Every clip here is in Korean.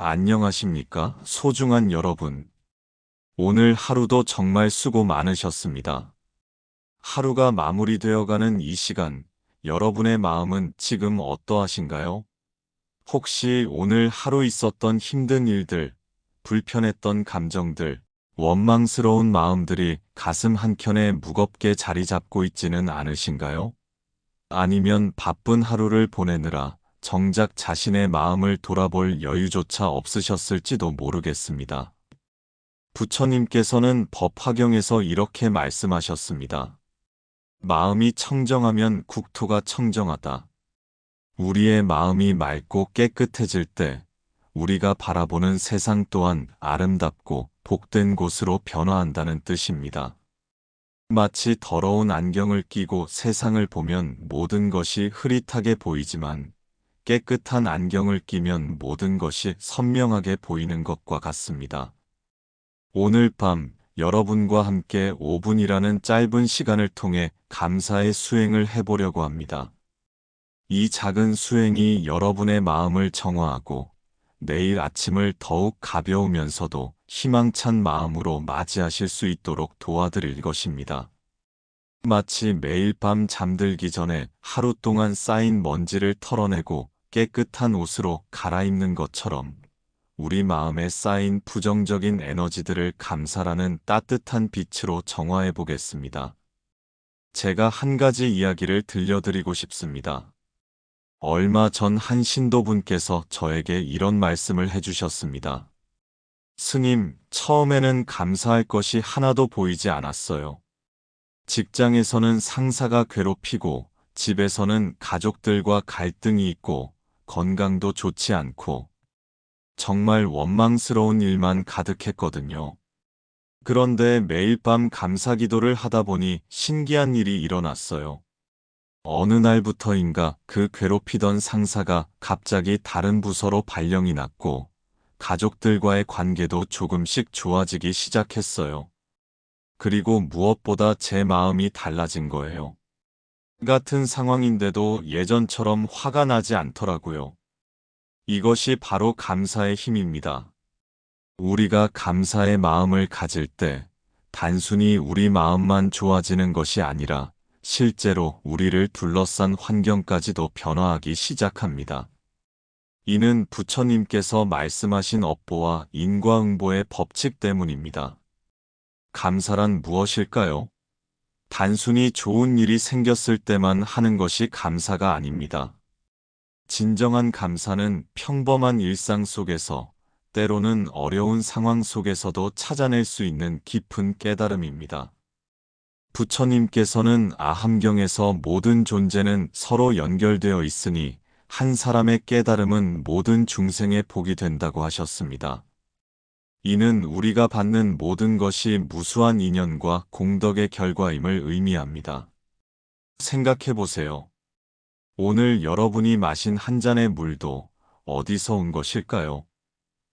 안녕하십니까, 소중한 여러분. 오늘 하루도 정말 수고 많으셨습니다. 하루가 마무리되어가는 이 시간, 여러분의 마음은 지금 어떠하신가요? 혹시 오늘 하루 있었던 힘든 일들, 불편했던 감정들, 원망스러운 마음들이 가슴 한켠에 무겁게 자리 잡고 있지는 않으신가요? 아니면 바쁜 하루를 보내느라 정작 자신의 마음을 돌아볼 여유조차 없으셨을지도 모르겠습니다. 부처님께서는 법화경에서 이렇게 말씀하셨습니다. 마음이 청정하면 국토가 청정하다. 우리의 마음이 맑고 깨끗해질 때 우리가 바라보는 세상 또한 아름답고 복된 곳으로 변화한다는 뜻입니다. 마치 더러운 안경을 끼고 세상을 보면 모든 것이 흐릿하게 보이지만 깨끗한 안경을 끼면 모든 것이 선명하게 보이는 것과 같습니다. 오늘 밤 여러분과 함께 5분이라는 짧은 시간을 통해 감사의 수행을 해보려고 합니다. 이 작은 수행이 여러분의 마음을 정화하고 내일 아침을 더욱 가벼우면서도 희망찬 마음으로 맞이하실 수 있도록 도와드릴 것입니다. 마치 매일 밤 잠들기 전에 하루 동안 쌓인 먼지를 털어내고 깨끗한 옷으로 갈아입는 것처럼 우리 마음에 쌓인 부정적인 에너지들을 감사라는 따뜻한 빛으로 정화해 보겠습니다. 제가 한 가지 이야기를 들려드리고 싶습니다. 얼마 전 한 신도분께서 저에게 이런 말씀을 해주셨습니다. 스님, 처음에는 감사할 것이 하나도 보이지 않았어요. 직장에서는 상사가 괴롭히고, 집에서는 가족들과 갈등이 있고, 건강도 좋지 않고, 정말 원망스러운 일만 가득했거든요. 그런데 매일 밤 감사 기도를 하다 보니 신기한 일이 일어났어요. 어느 날부터인가 그 괴롭히던 상사가 갑자기 다른 부서로 발령이 났고, 가족들과의 관계도 조금씩 좋아지기 시작했어요. 그리고 무엇보다 제 마음이 달라진 거예요. 같은 상황인데도 예전처럼 화가 나지 않더라고요. 이것이 바로 감사의 힘입니다. 우리가 감사의 마음을 가질 때 단순히 우리 마음만 좋아지는 것이 아니라 실제로 우리를 둘러싼 환경까지도 변화하기 시작합니다. 이는 부처님께서 말씀하신 업보와 인과응보의 법칙 때문입니다. 감사란 무엇일까요? 단순히 좋은 일이 생겼을 때만 하는 것이 감사가 아닙니다. 진정한 감사는 평범한 일상 속에서, 때로는 어려운 상황 속에서도 찾아낼 수 있는 깊은 깨달음입니다. 부처님께서는 아함경에서 모든 존재는 서로 연결되어 있으니 한 사람의 깨달음은 모든 중생의 복이 된다고 하셨습니다. 이는 우리가 받는 모든 것이 무수한 인연과 공덕의 결과임을 의미합니다. 생각해 보세요. 오늘 여러분이 마신 한 잔의 물도 어디서 온 것일까요?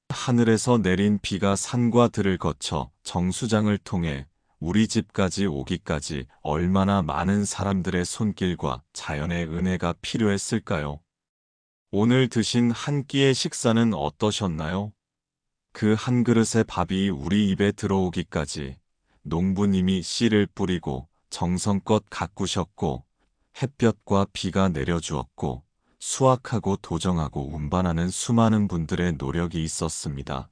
하늘에서 내린 비가 산과 들을 거쳐 정수장을 통해 우리 집까지 오기까지 얼마나 많은 사람들의 손길과 자연의 은혜가 필요했을까요? 오늘 드신 한 끼의 식사는 어떠셨나요? 그 한 그릇의 밥이 우리 입에 들어오기까지 농부님이 씨를 뿌리고 정성껏 가꾸셨고 햇볕과 비가 내려주었고 수확하고 도정하고 운반하는 수많은 분들의 노력이 있었습니다.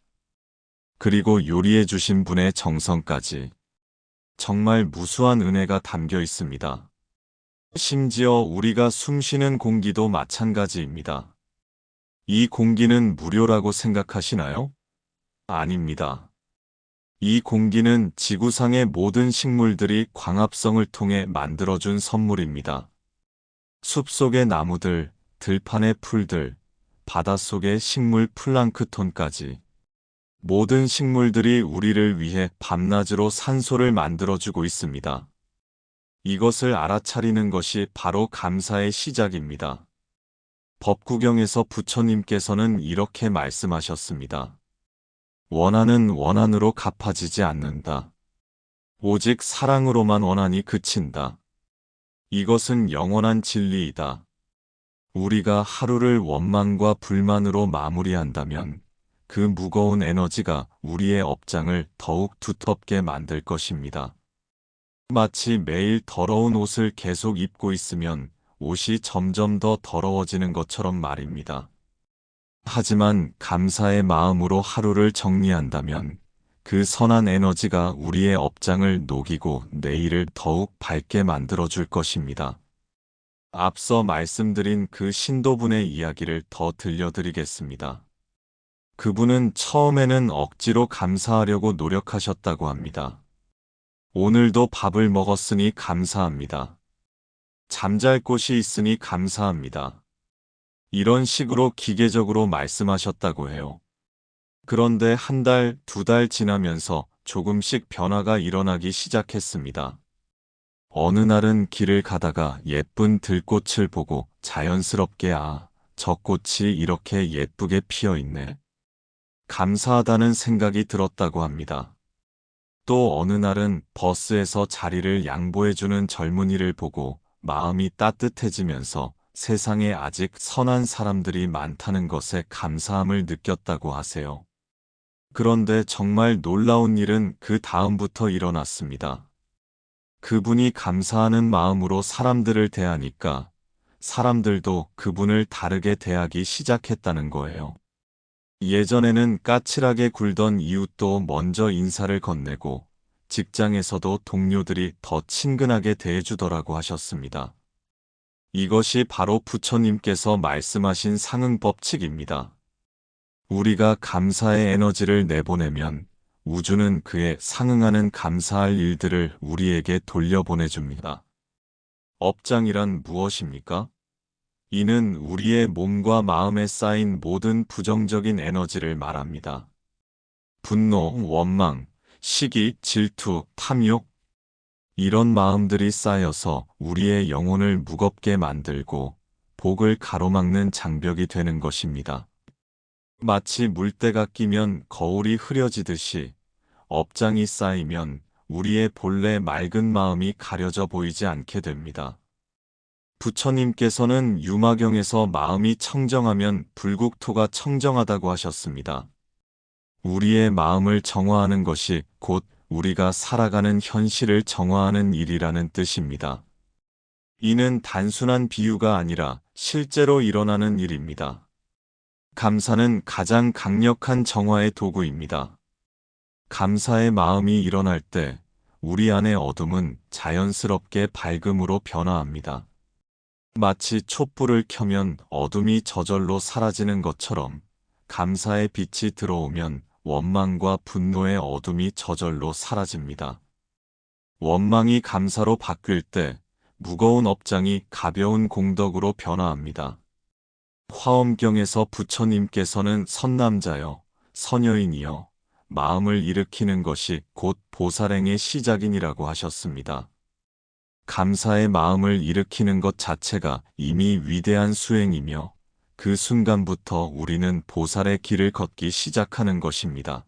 그리고 요리해 주신 분의 정성까지 정말 무수한 은혜가 담겨 있습니다. 심지어 우리가 숨쉬는 공기도 마찬가지입니다. 이 공기는 무료라고 생각하시나요? 아닙니다. 이 공기는 지구상의 모든 식물들이 광합성을 통해 만들어준 선물입니다. 숲속의 나무들, 들판의 풀들, 바닷속의 식물 플랑크톤까지 모든 식물들이 우리를 위해 밤낮으로 산소를 만들어주고 있습니다. 이것을 알아차리는 것이 바로 감사의 시작입니다. 법구경에서 부처님께서는 이렇게 말씀하셨습니다. 원한은 원한으로 갚아지지 않는다. 오직 사랑으로만 원한이 그친다. 이것은 영원한 진리이다. 우리가 하루를 원망과 불만으로 마무리한다면 그 무거운 에너지가 우리의 업장을 더욱 두텁게 만들 것입니다. 마치 매일 더러운 옷을 계속 입고 있으면 옷이 점점 더 더러워지는 것처럼 말입니다. 하지만 감사의 마음으로 하루를 정리한다면 그 선한 에너지가 우리의 업장을 녹이고 내일을 더욱 밝게 만들어줄 것입니다. 앞서 말씀드린 그 신도분의 이야기를 더 들려드리겠습니다. 그분은 처음에는 억지로 감사하려고 노력하셨다고 합니다. 오늘도 밥을 먹었으니 감사합니다. 잠잘 곳이 있으니 감사합니다. 이런 식으로 기계적으로 말씀하셨다고 해요. 그런데 한 달, 두 달 지나면서 조금씩 변화가 일어나기 시작했습니다. 어느 날은 길을 가다가 예쁜 들꽃을 보고 자연스럽게 저 꽃이 이렇게 예쁘게 피어 있네. 감사하다는 생각이 들었다고 합니다. 또 어느 날은 버스에서 자리를 양보해주는 젊은이를 보고 마음이 따뜻해지면서 세상에 아직 선한 사람들이 많다는 것에 감사함을 느꼈다고 하세요. 그런데 정말 놀라운 일은 그 다음부터 일어났습니다. 그분이 감사하는 마음으로 사람들을 대하니까 사람들도 그분을 다르게 대하기 시작했다는 거예요. 예전에는 까칠하게 굴던 이웃도 먼저 인사를 건네고 직장에서도 동료들이 더 친근하게 대해주더라고 하셨습니다. 이것이 바로 부처님께서 말씀하신 상응법칙입니다. 우리가 감사의 에너지를 내보내면 우주는 그에 상응하는 감사할 일들을 우리에게 돌려보내줍니다. 업장이란 무엇입니까? 이는 우리의 몸과 마음에 쌓인 모든 부정적인 에너지를 말합니다. 분노, 원망, 시기, 질투, 탐욕, 이런 마음들이 쌓여서 우리의 영혼을 무겁게 만들고 복을 가로막는 장벽이 되는 것입니다. 마치 물때가 끼면 거울이 흐려지듯이 업장이 쌓이면 우리의 본래 맑은 마음이 가려져 보이지 않게 됩니다. 부처님께서는 유마경에서 마음이 청정하면 불국토가 청정하다고 하셨습니다. 우리의 마음을 정화하는 것이 곧 우리가 살아가는 현실을 정화하는 일이라는 뜻입니다. 이는 단순한 비유가 아니라 실제로 일어나는 일입니다. 감사는 가장 강력한 정화의 도구입니다. 감사의 마음이 일어날 때 우리 안의 어둠은 자연스럽게 밝음으로 변화합니다. 마치 촛불을 켜면 어둠이 저절로 사라지는 것처럼 감사의 빛이 들어오면 원망과 분노의 어둠이 저절로 사라집니다. 원망이 감사로 바뀔 때 무거운 업장이 가벼운 공덕으로 변화합니다. 화엄경에서 부처님께서는 선남자여, 선여인이여, 마음을 일으키는 것이 곧 보살행의 시작이니라고 하셨습니다. 감사의 마음을 일으키는 것 자체가 이미 위대한 수행이며 그 순간부터 우리는 보살의 길을 걷기 시작하는 것입니다.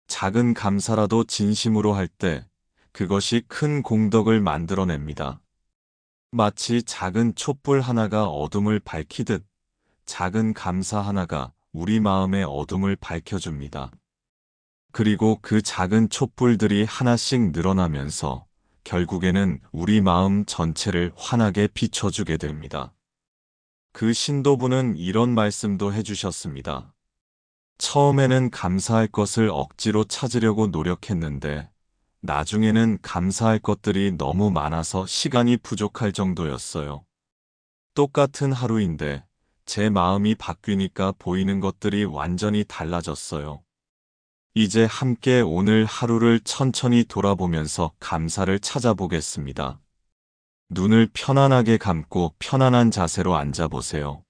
작은 감사라도 진심으로 할 때 그것이 큰 공덕을 만들어냅니다. 마치 작은 촛불 하나가 어둠을 밝히듯 작은 감사 하나가 우리 마음의 어둠을 밝혀줍니다. 그리고 그 작은 촛불들이 하나씩 늘어나면서 결국에는 우리 마음 전체를 환하게 비춰주게 됩니다. 그 신도부는 이런 말씀도 해주셨습니다. 처음에는 감사할 것을 억지로 찾으려고 노력했는데 나중에는 감사할 것들이 너무 많아서 시간이 부족할 정도였어요. 똑같은 하루인데 제 마음이 바뀌니까 보이는 것들이 완전히 달라졌어요. 이제 함께 오늘 하루를 천천히 돌아보면서 감사를 찾아보겠습니다. 눈을 편안하게 감고 편안한 자세로 앉아보세요.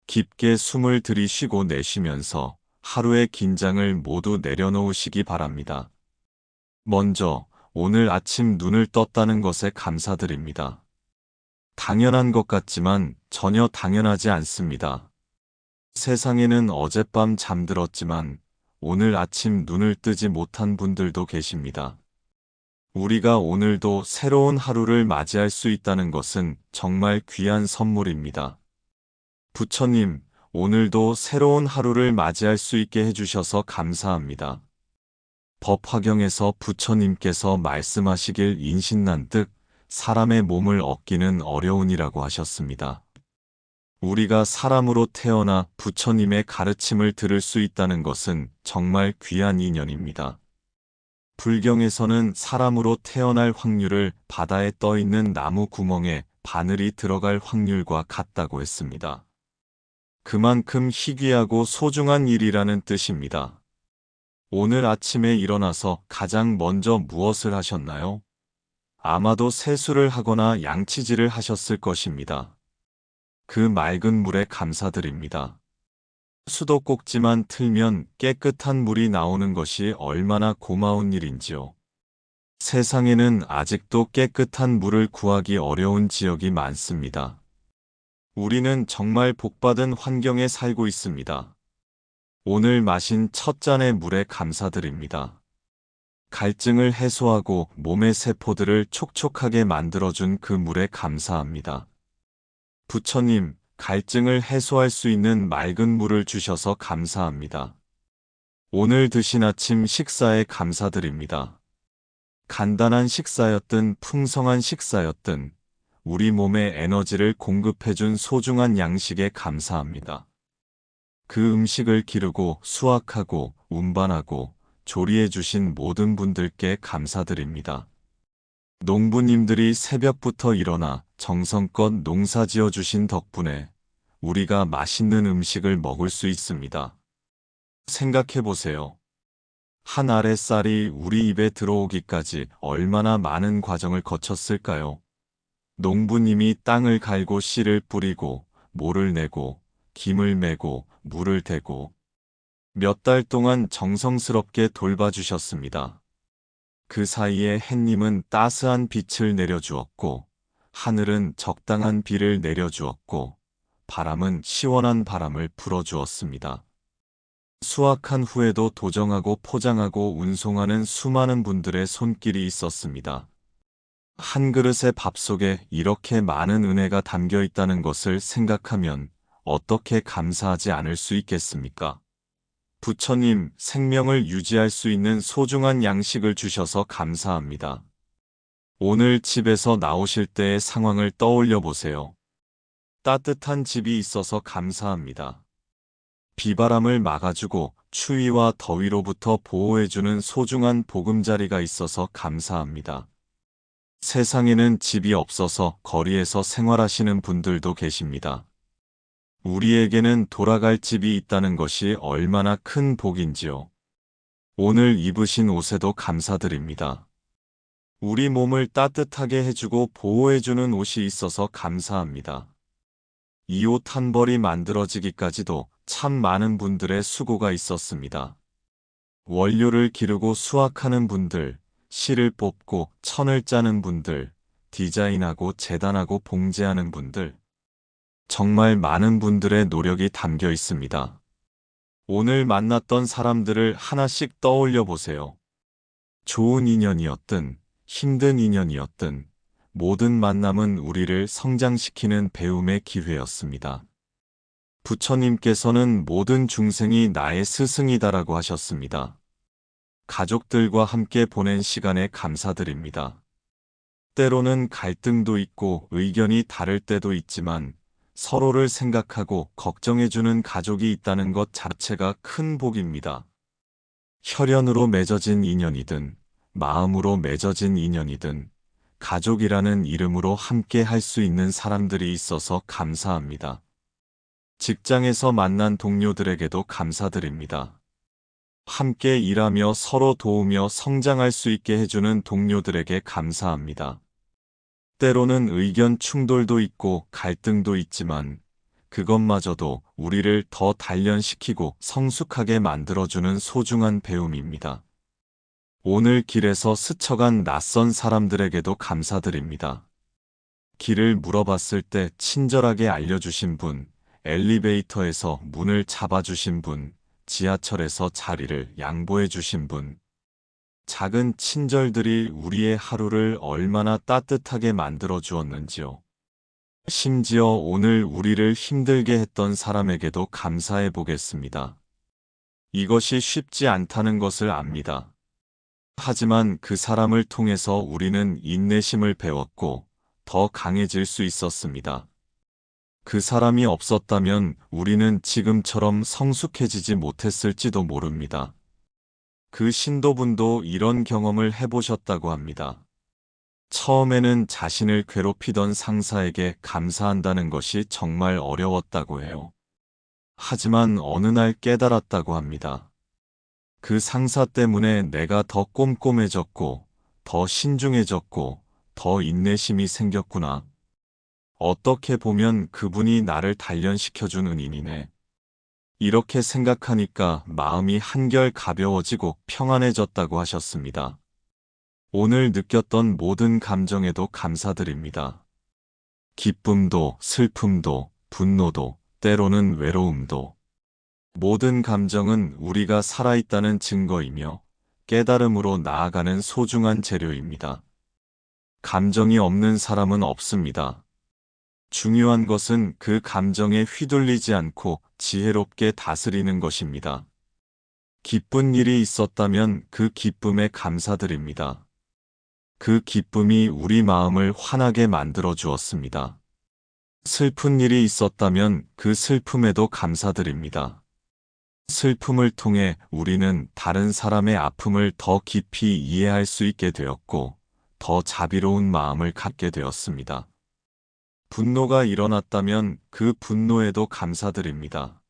깊게 숨을 들이쉬고 내쉬면서 하루의 긴장을 모두 내려놓으시기 바랍니다. 먼저 오늘 아침 눈을 떴다는 것에 감사드립니다. 당연한 것 같지만 전혀 당연하지 않습니다. 세상에는 어젯밤 잠들었지만 오늘 아침 눈을 뜨지 못한 분들도 계십니다. 우리가 오늘도 새로운 하루를 맞이할 수 있다는 것은 정말 귀한 선물입니다. 부처님, 오늘도 새로운 하루를 맞이할 수 있게 해주셔서 감사합니다. 법화경에서 부처님께서 말씀하시길 인신난득 사람의 몸을 얻기는 어려우니라고 하셨습니다. 우리가 사람으로 태어나 부처님의 가르침을 들을 수 있다는 것은 정말 귀한 인연입니다. 불경에서는 사람으로 태어날 확률을 바다에 떠 있는 나무 구멍에 바늘이 들어갈 확률과 같다고 했습니다. 그만큼 희귀하고 소중한 일이라는 뜻입니다. 오늘 아침에 일어나서 가장 먼저 무엇을 하셨나요? 아마도 세수를 하거나 양치질을 하셨을 것입니다. 그 맑은 물에 감사드립니다. 수도꼭지만 틀면 깨끗한 물이 나오는 것이 얼마나 고마운 일인지요. 세상에는 아직도 깨끗한 물을 구하기 어려운 지역이 많습니다. 우리는 정말 복받은 환경에 살고 있습니다. 오늘 마신 첫 잔의 물에 감사드립니다. 갈증을 해소하고 몸의 세포들을 촉촉하게 만들어준 그 물에 감사합니다. 부처님, 갈증을 해소할 수 있는 맑은 물을 주셔서 감사합니다. 오늘 드신 아침 식사에 감사드립니다. 간단한 식사였든 풍성한 식사였든 우리 몸에 에너지를 공급해준 소중한 양식에 감사합니다. 그 음식을 기르고 수확하고 운반하고 조리해주신 모든 분들께 감사드립니다. 농부님들이 새벽부터 일어나 정성껏 농사 지어주신 덕분에 우리가 맛있는 음식을 먹을 수 있습니다. 생각해보세요. 한 알의 쌀이 우리 입에 들어오기까지 얼마나 많은 과정을 거쳤을까요? 농부님이 땅을 갈고 씨를 뿌리고 모를 내고 김을 메고 물을 대고 몇 달 동안 정성스럽게 돌봐주셨습니다. 그 사이에 햇님은 따스한 빛을 내려주었고 하늘은 적당한 비를 내려주었고 바람은 시원한 바람을 불어주었습니다. 수확한 후에도 도정하고 포장하고 운송하는 수많은 분들의 손길이 있었습니다. 한 그릇의 밥 속에 이렇게 많은 은혜가 담겨 있다는 것을 생각하면 어떻게 감사하지 않을 수 있겠습니까? 부처님, 생명을 유지할 수 있는 소중한 양식을 주셔서 감사합니다. 오늘 집에서 나오실 때의 상황을 떠올려 보세요. 따뜻한 집이 있어서 감사합니다. 비바람을 막아주고 추위와 더위로부터 보호해주는 소중한 보금자리가 있어서 감사합니다. 세상에는 집이 없어서 거리에서 생활하시는 분들도 계십니다. 우리에게는 돌아갈 집이 있다는 것이 얼마나 큰 복인지요. 오늘 입으신 옷에도 감사드립니다. 우리 몸을 따뜻하게 해주고 보호해주는 옷이 있어서 감사합니다. 이 옷 한 벌이 만들어지기까지도 참 많은 분들의 수고가 있었습니다. 원료를 기르고 수확하는 분들, 실을 뽑고 천을 짜는 분들, 디자인하고 재단하고 봉제하는 분들, 정말 많은 분들의 노력이 담겨 있습니다. 오늘 만났던 사람들을 하나씩 떠올려 보세요. 좋은 인연이었든 힘든 인연이었든 모든 만남은 우리를 성장시키는 배움의 기회였습니다. 부처님께서는 모든 중생이 나의 스승이다라고 하셨습니다. 가족들과 함께 보낸 시간에 감사드립니다. 때로는 갈등도 있고 의견이 다를 때도 있지만 서로를 생각하고 걱정해주는 가족이 있다는 것 자체가 큰 복입니다. 혈연으로 맺어진 인연이든 마음으로 맺어진 인연이든 가족이라는 이름으로 함께 할 수 있는 사람들이 있어서 감사합니다. 직장에서 만난 동료들에게도 감사드립니다. 함께 일하며 서로 도우며 성장할 수 있게 해주는 동료들에게 감사합니다. 때로는 의견 충돌도 있고 갈등도 있지만 그것마저도 우리를 더 단련시키고 성숙하게 만들어주는 소중한 배움입니다. 오늘 길에서 스쳐간 낯선 사람들에게도 감사드립니다. 길을 물어봤을 때 친절하게 알려주신 분, 엘리베이터에서 문을 잡아주신 분, 지하철에서 자리를 양보해주신 분, 작은 친절들이 우리의 하루를 얼마나 따뜻하게 만들어 주었는지요. 심지어 오늘 우리를 힘들게 했던 사람에게도 감사해 보겠습니다. 이것이 쉽지 않다는 것을 압니다. 하지만 그 사람을 통해서 우리는 인내심을 배웠고 더 강해질 수 있었습니다. 그 사람이 없었다면 우리는 지금처럼 성숙해지지 못했을지도 모릅니다. 그 신도분도 이런 경험을 해보셨다고 합니다. 처음에는 자신을 괴롭히던 상사에게 감사한다는 것이 정말 어려웠다고 해요. 하지만 어느 날 깨달았다고 합니다. 그 상사 때문에 내가 더 꼼꼼해졌고, 더 신중해졌고, 더 인내심이 생겼구나. 어떻게 보면 그분이 나를 단련시켜준 은인이네. 이렇게 생각하니까 마음이 한결 가벼워지고 평안해졌다고 하셨습니다. 오늘 느꼈던 모든 감정에도 감사드립니다. 기쁨도, 슬픔도, 분노도, 때로는 외로움도. 모든 감정은 우리가 살아있다는 증거이며 깨달음으로 나아가는 소중한 재료입니다. 감정이 없는 사람은 없습니다. 중요한 것은 그 감정에 휘둘리지 않고 지혜롭게 다스리는 것입니다. 기쁜 일이 있었다면 그 기쁨에 감사드립니다. 그 기쁨이 우리 마음을 환하게 만들어 주었습니다. 슬픈 일이 있었다면 그 슬픔에도 감사드립니다. 슬픔을 통해 우리는 다른 사람의 아픔을 더 깊이 이해할 수 있게 되었고, 더 자비로운 마음을 갖게 되었습니다. 분노가 일어났다면 그 분노에도 감사드립니다.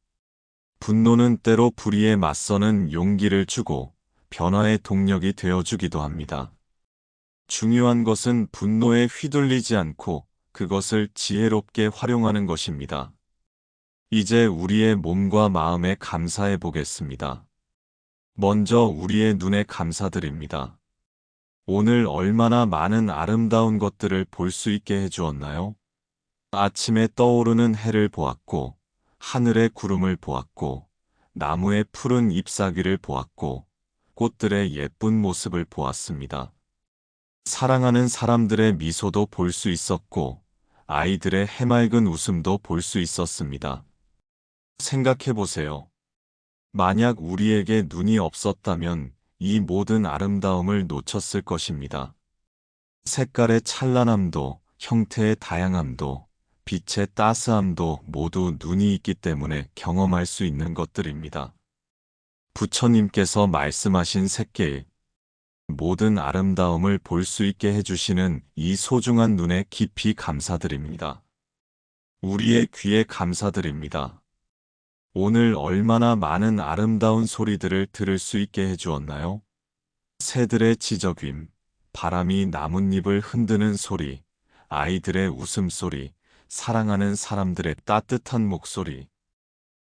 분노는 때로 불의에 맞서는 용기를 주고 변화의 동력이 되어주기도 합니다. 중요한 것은 분노에 휘둘리지 않고 그것을 지혜롭게 활용하는 것입니다. 이제 우리의 몸과 마음에 감사해 보겠습니다. 먼저 우리의 눈에 감사드립니다. 오늘 얼마나 많은 아름다운 것들을 볼 수 있게 해주었나요? 아침에 떠오르는 해를 보았고, 하늘의 구름을 보았고, 나무의 푸른 잎사귀를 보았고, 꽃들의 예쁜 모습을 보았습니다. 사랑하는 사람들의 미소도 볼 수 있었고, 아이들의 해맑은 웃음도 볼 수 있었습니다. 생각해 보세요. 만약 우리에게 눈이 없었다면 이 모든 아름다움을 놓쳤을 것입니다. 색깔의 찬란함도, 형태의 다양함도, 빛의 따스함도 모두 눈이 있기 때문에 경험할 수 있는 것들입니다. 부처님께서 말씀하신 색계의 모든 아름다움을 볼 수 있게 해주시는 이 소중한 눈에 깊이 감사드립니다. 우리의 귀에 감사드립니다. 오늘 얼마나 많은 아름다운 소리들을 들을 수 있게 해주었나요? 새들의 지저귀, 바람이 나뭇잎을 흔드는 소리, 아이들의 웃음소리, 사랑하는 사람들의 따뜻한 목소리.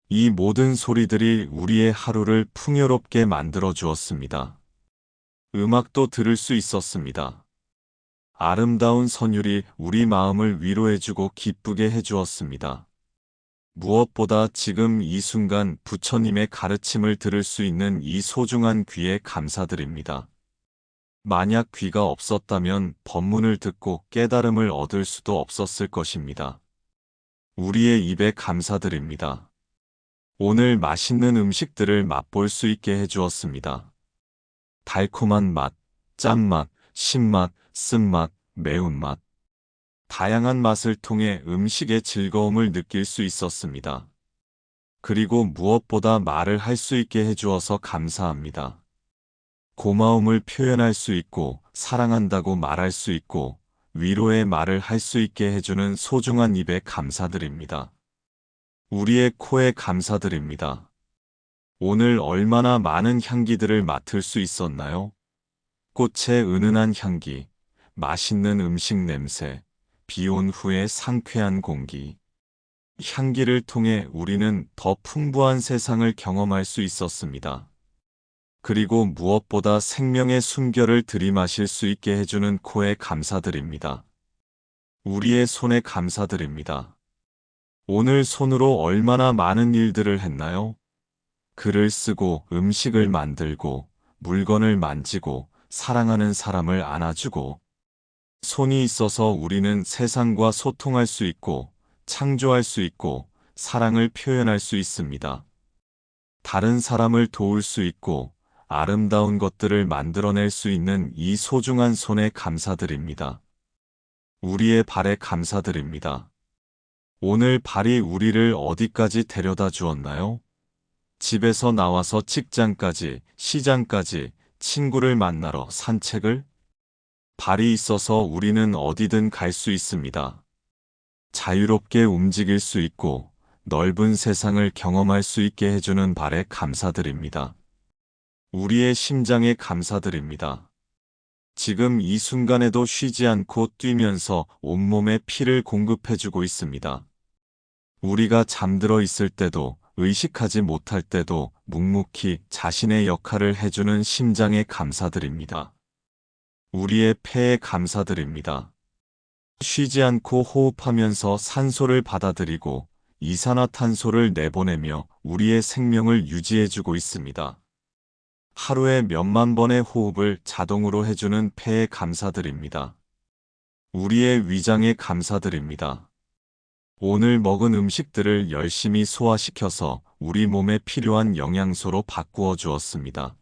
이 모든 소리들이 우리의 하루를 풍요롭게 만들어 주었습니다. 음악도 들을 수 있었습니다. 아름다운 선율이 우리 마음을 위로해주고 기쁘게 해주었습니다. 무엇보다 지금 이 순간 부처님의 가르침을 들을 수 있는 이 소중한 귀에 감사드립니다. 만약 귀가 없었다면 법문을 듣고 깨달음을 얻을 수도 없었을 것입니다. 우리의 입에 감사드립니다. 오늘 맛있는 음식들을 맛볼 수 있게 해주었습니다. 달콤한 맛, 짠맛, 신맛, 쓴맛, 매운맛. 다양한 맛을 통해 음식의 즐거움을 느낄 수 있었습니다. 그리고 무엇보다 말을 할 수 있게 해주어서 감사합니다. 고마움을 표현할 수 있고, 사랑한다고 말할 수 있고, 위로의 말을 할 수 있게 해주는 소중한 입에 감사드립니다. 우리의 코에 감사드립니다. 오늘 얼마나 많은 향기들을 맡을 수 있었나요? 꽃의 은은한 향기, 맛있는 음식 냄새, 비 온 후의 상쾌한 공기. 향기를 통해 우리는 더 풍부한 세상을 경험할 수 있었습니다. 그리고 무엇보다 생명의 숨결을 들이마실 수 있게 해주는 코에 감사드립니다. 우리의 손에 감사드립니다. 오늘 손으로 얼마나 많은 일들을 했나요? 글을 쓰고, 음식을 만들고, 물건을 만지고, 사랑하는 사람을 안아주고, 손이 있어서 우리는 세상과 소통할 수 있고, 창조할 수 있고, 사랑을 표현할 수 있습니다. 다른 사람을 도울 수 있고, 아름다운 것들을 만들어낼 수 있는 이 소중한 손에 감사드립니다. 우리의 발에 감사드립니다. 오늘 발이 우리를 어디까지 데려다 주었나요? 집에서 나와서 직장까지, 시장까지, 친구를 만나러 산책을? 발이 있어서 우리는 어디든 갈 수 있습니다. 자유롭게 움직일 수 있고 넓은 세상을 경험할 수 있게 해주는 발에 감사드립니다. 우리의 심장에 감사드립니다. 지금 이 순간에도 쉬지 않고 뛰면서 온몸에 피를 공급해주고 있습니다. 우리가 잠들어 있을 때도 의식하지 못할 때도 묵묵히 자신의 역할을 해주는 심장에 감사드립니다. 우리의 폐에 감사드립니다. 쉬지 않고 호흡하면서 산소를 받아들이고 이산화탄소를 내보내며 우리의 생명을 유지해주고 있습니다. 하루에 몇만 번의 호흡을 자동으로 해주는 폐에 감사드립니다. 우리의 위장에 감사드립니다. 오늘 먹은 음식들을 열심히 소화시켜서 우리 몸에 필요한 영양소로 바꾸어 주었습니다.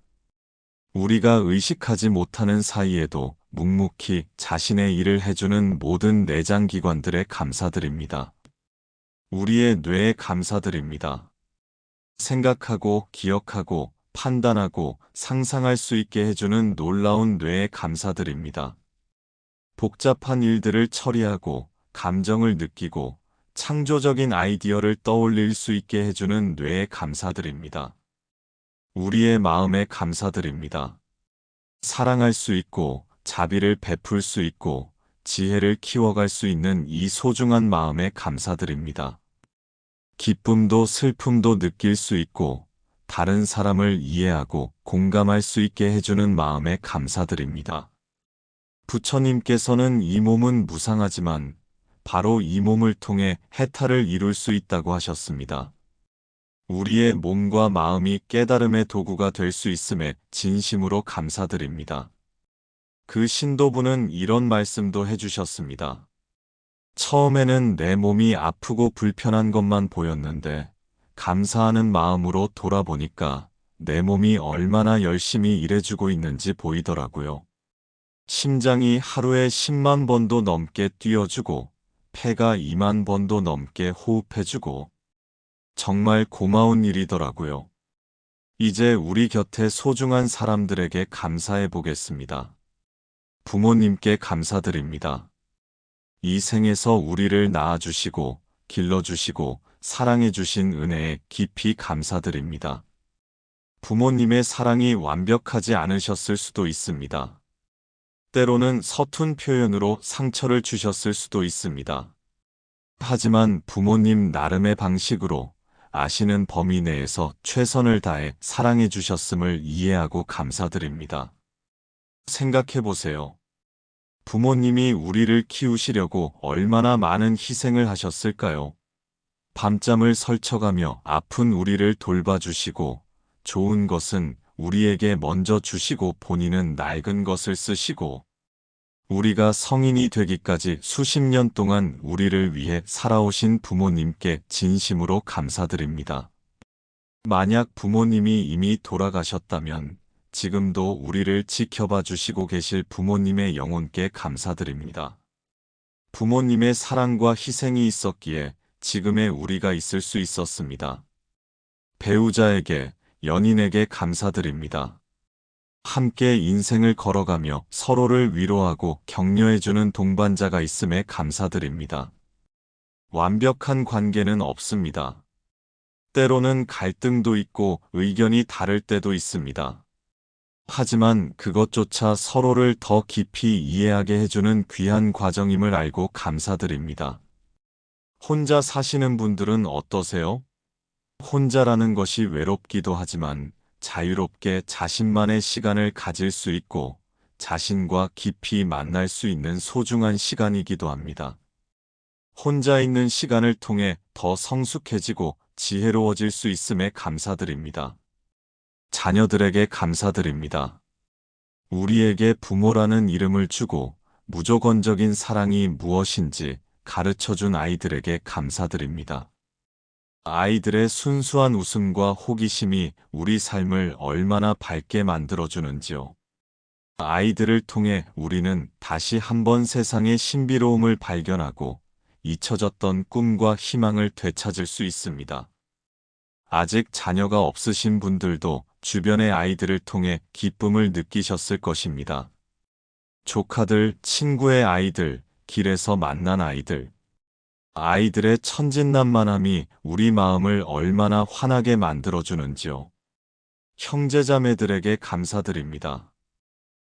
우리가 의식하지 못하는 사이에도 묵묵히 자신의 일을 해주는 모든 내장기관들에 감사드립니다. 우리의 뇌에 감사드립니다. 생각하고 기억하고 판단하고 상상할 수 있게 해주는 놀라운 뇌에 감사드립니다. 복잡한 일들을 처리하고 감정을 느끼고 창조적인 아이디어를 떠올릴 수 있게 해주는 뇌에 감사드립니다. 우리의 마음에 감사드립니다. 사랑할 수 있고 자비를 베풀 수 있고 지혜를 키워갈 수 있는 이 소중한 마음에 감사드립니다. 기쁨도 슬픔도 느낄 수 있고 다른 사람을 이해하고 공감할 수 있게 해주는 마음에 감사드립니다. 부처님께서는 이 몸은 무상하지만 바로 이 몸을 통해 해탈을 이룰 수 있다고 하셨습니다. 우리의 몸과 마음이 깨달음의 도구가 될 수 있음에 진심으로 감사드립니다. 그 신도부는 이런 말씀도 해주셨습니다. 처음에는 내 몸이 아프고 불편한 것만 보였는데 감사하는 마음으로 돌아보니까 내 몸이 얼마나 열심히 일해주고 있는지 보이더라고요. 심장이 하루에 10만 번도 넘게 뛰어주고 폐가 2만 번도 넘게 호흡해주고 정말 고마운 일이더라고요. 이제 우리 곁에 소중한 사람들에게 감사해 보겠습니다. 부모님께 감사드립니다. 이 생에서 우리를 낳아주시고 길러주시고 사랑해주신 은혜에 깊이 감사드립니다. 부모님의 사랑이 완벽하지 않으셨을 수도 있습니다. 때로는 서툰 표현으로 상처를 주셨을 수도 있습니다. 하지만 부모님 나름의 방식으로 아시는 범위 내에서 최선을 다해 사랑해 주셨음을 이해하고 감사드립니다. 생각해 보세요. 부모님이 우리를 키우시려고 얼마나 많은 희생을 하셨을까요? 밤잠을 설쳐가며 아픈 우리를 돌봐주시고 좋은 것은 우리에게 먼저 주시고 본인은 낡은 것을 쓰시고 우리가 성인이 되기까지 수십 년 동안 우리를 위해 살아오신 부모님께 진심으로 감사드립니다. 만약 부모님이 이미 돌아가셨다면 지금도 우리를 지켜봐 주시고 계실 부모님의 영혼께 감사드립니다. 부모님의 사랑과 희생이 있었기에 지금의 우리가 있을 수 있었습니다. 배우자에게, 연인에게 감사드립니다. 함께 인생을 걸어가며 서로를 위로하고 격려해주는 동반자가 있음에 감사드립니다. 완벽한 관계는 없습니다. 때로는 갈등도 있고 의견이 다를 때도 있습니다. 하지만 그것조차 서로를 더 깊이 이해하게 해주는 귀한 과정임을 알고 감사드립니다. 혼자 사시는 분들은 어떠세요? 혼자라는 것이 외롭기도 하지만 자유롭게 자신만의 시간을 가질 수 있고 자신과 깊이 만날 수 있는 소중한 시간이기도 합니다. 혼자 있는 시간을 통해 더 성숙해지고 지혜로워질 수 있음에 감사드립니다. 자녀들에게 감사드립니다. 우리에게 부모라는 이름을 주고 무조건적인 사랑이 무엇인지 가르쳐준 아이들에게 감사드립니다. 아이들의 순수한 웃음과 호기심이 우리 삶을 얼마나 밝게 만들어주는지요. 아이들을 통해 우리는 다시 한번 세상의 신비로움을 발견하고 잊혀졌던 꿈과 희망을 되찾을 수 있습니다. 아직 자녀가 없으신 분들도 주변의 아이들을 통해 기쁨을 느끼셨을 것입니다. 조카들, 친구의 아이들, 길에서 만난 아이들. 아이들의 천진난만함이 우리 마음을 얼마나 환하게 만들어주는지요. 형제자매들에게 감사드립니다.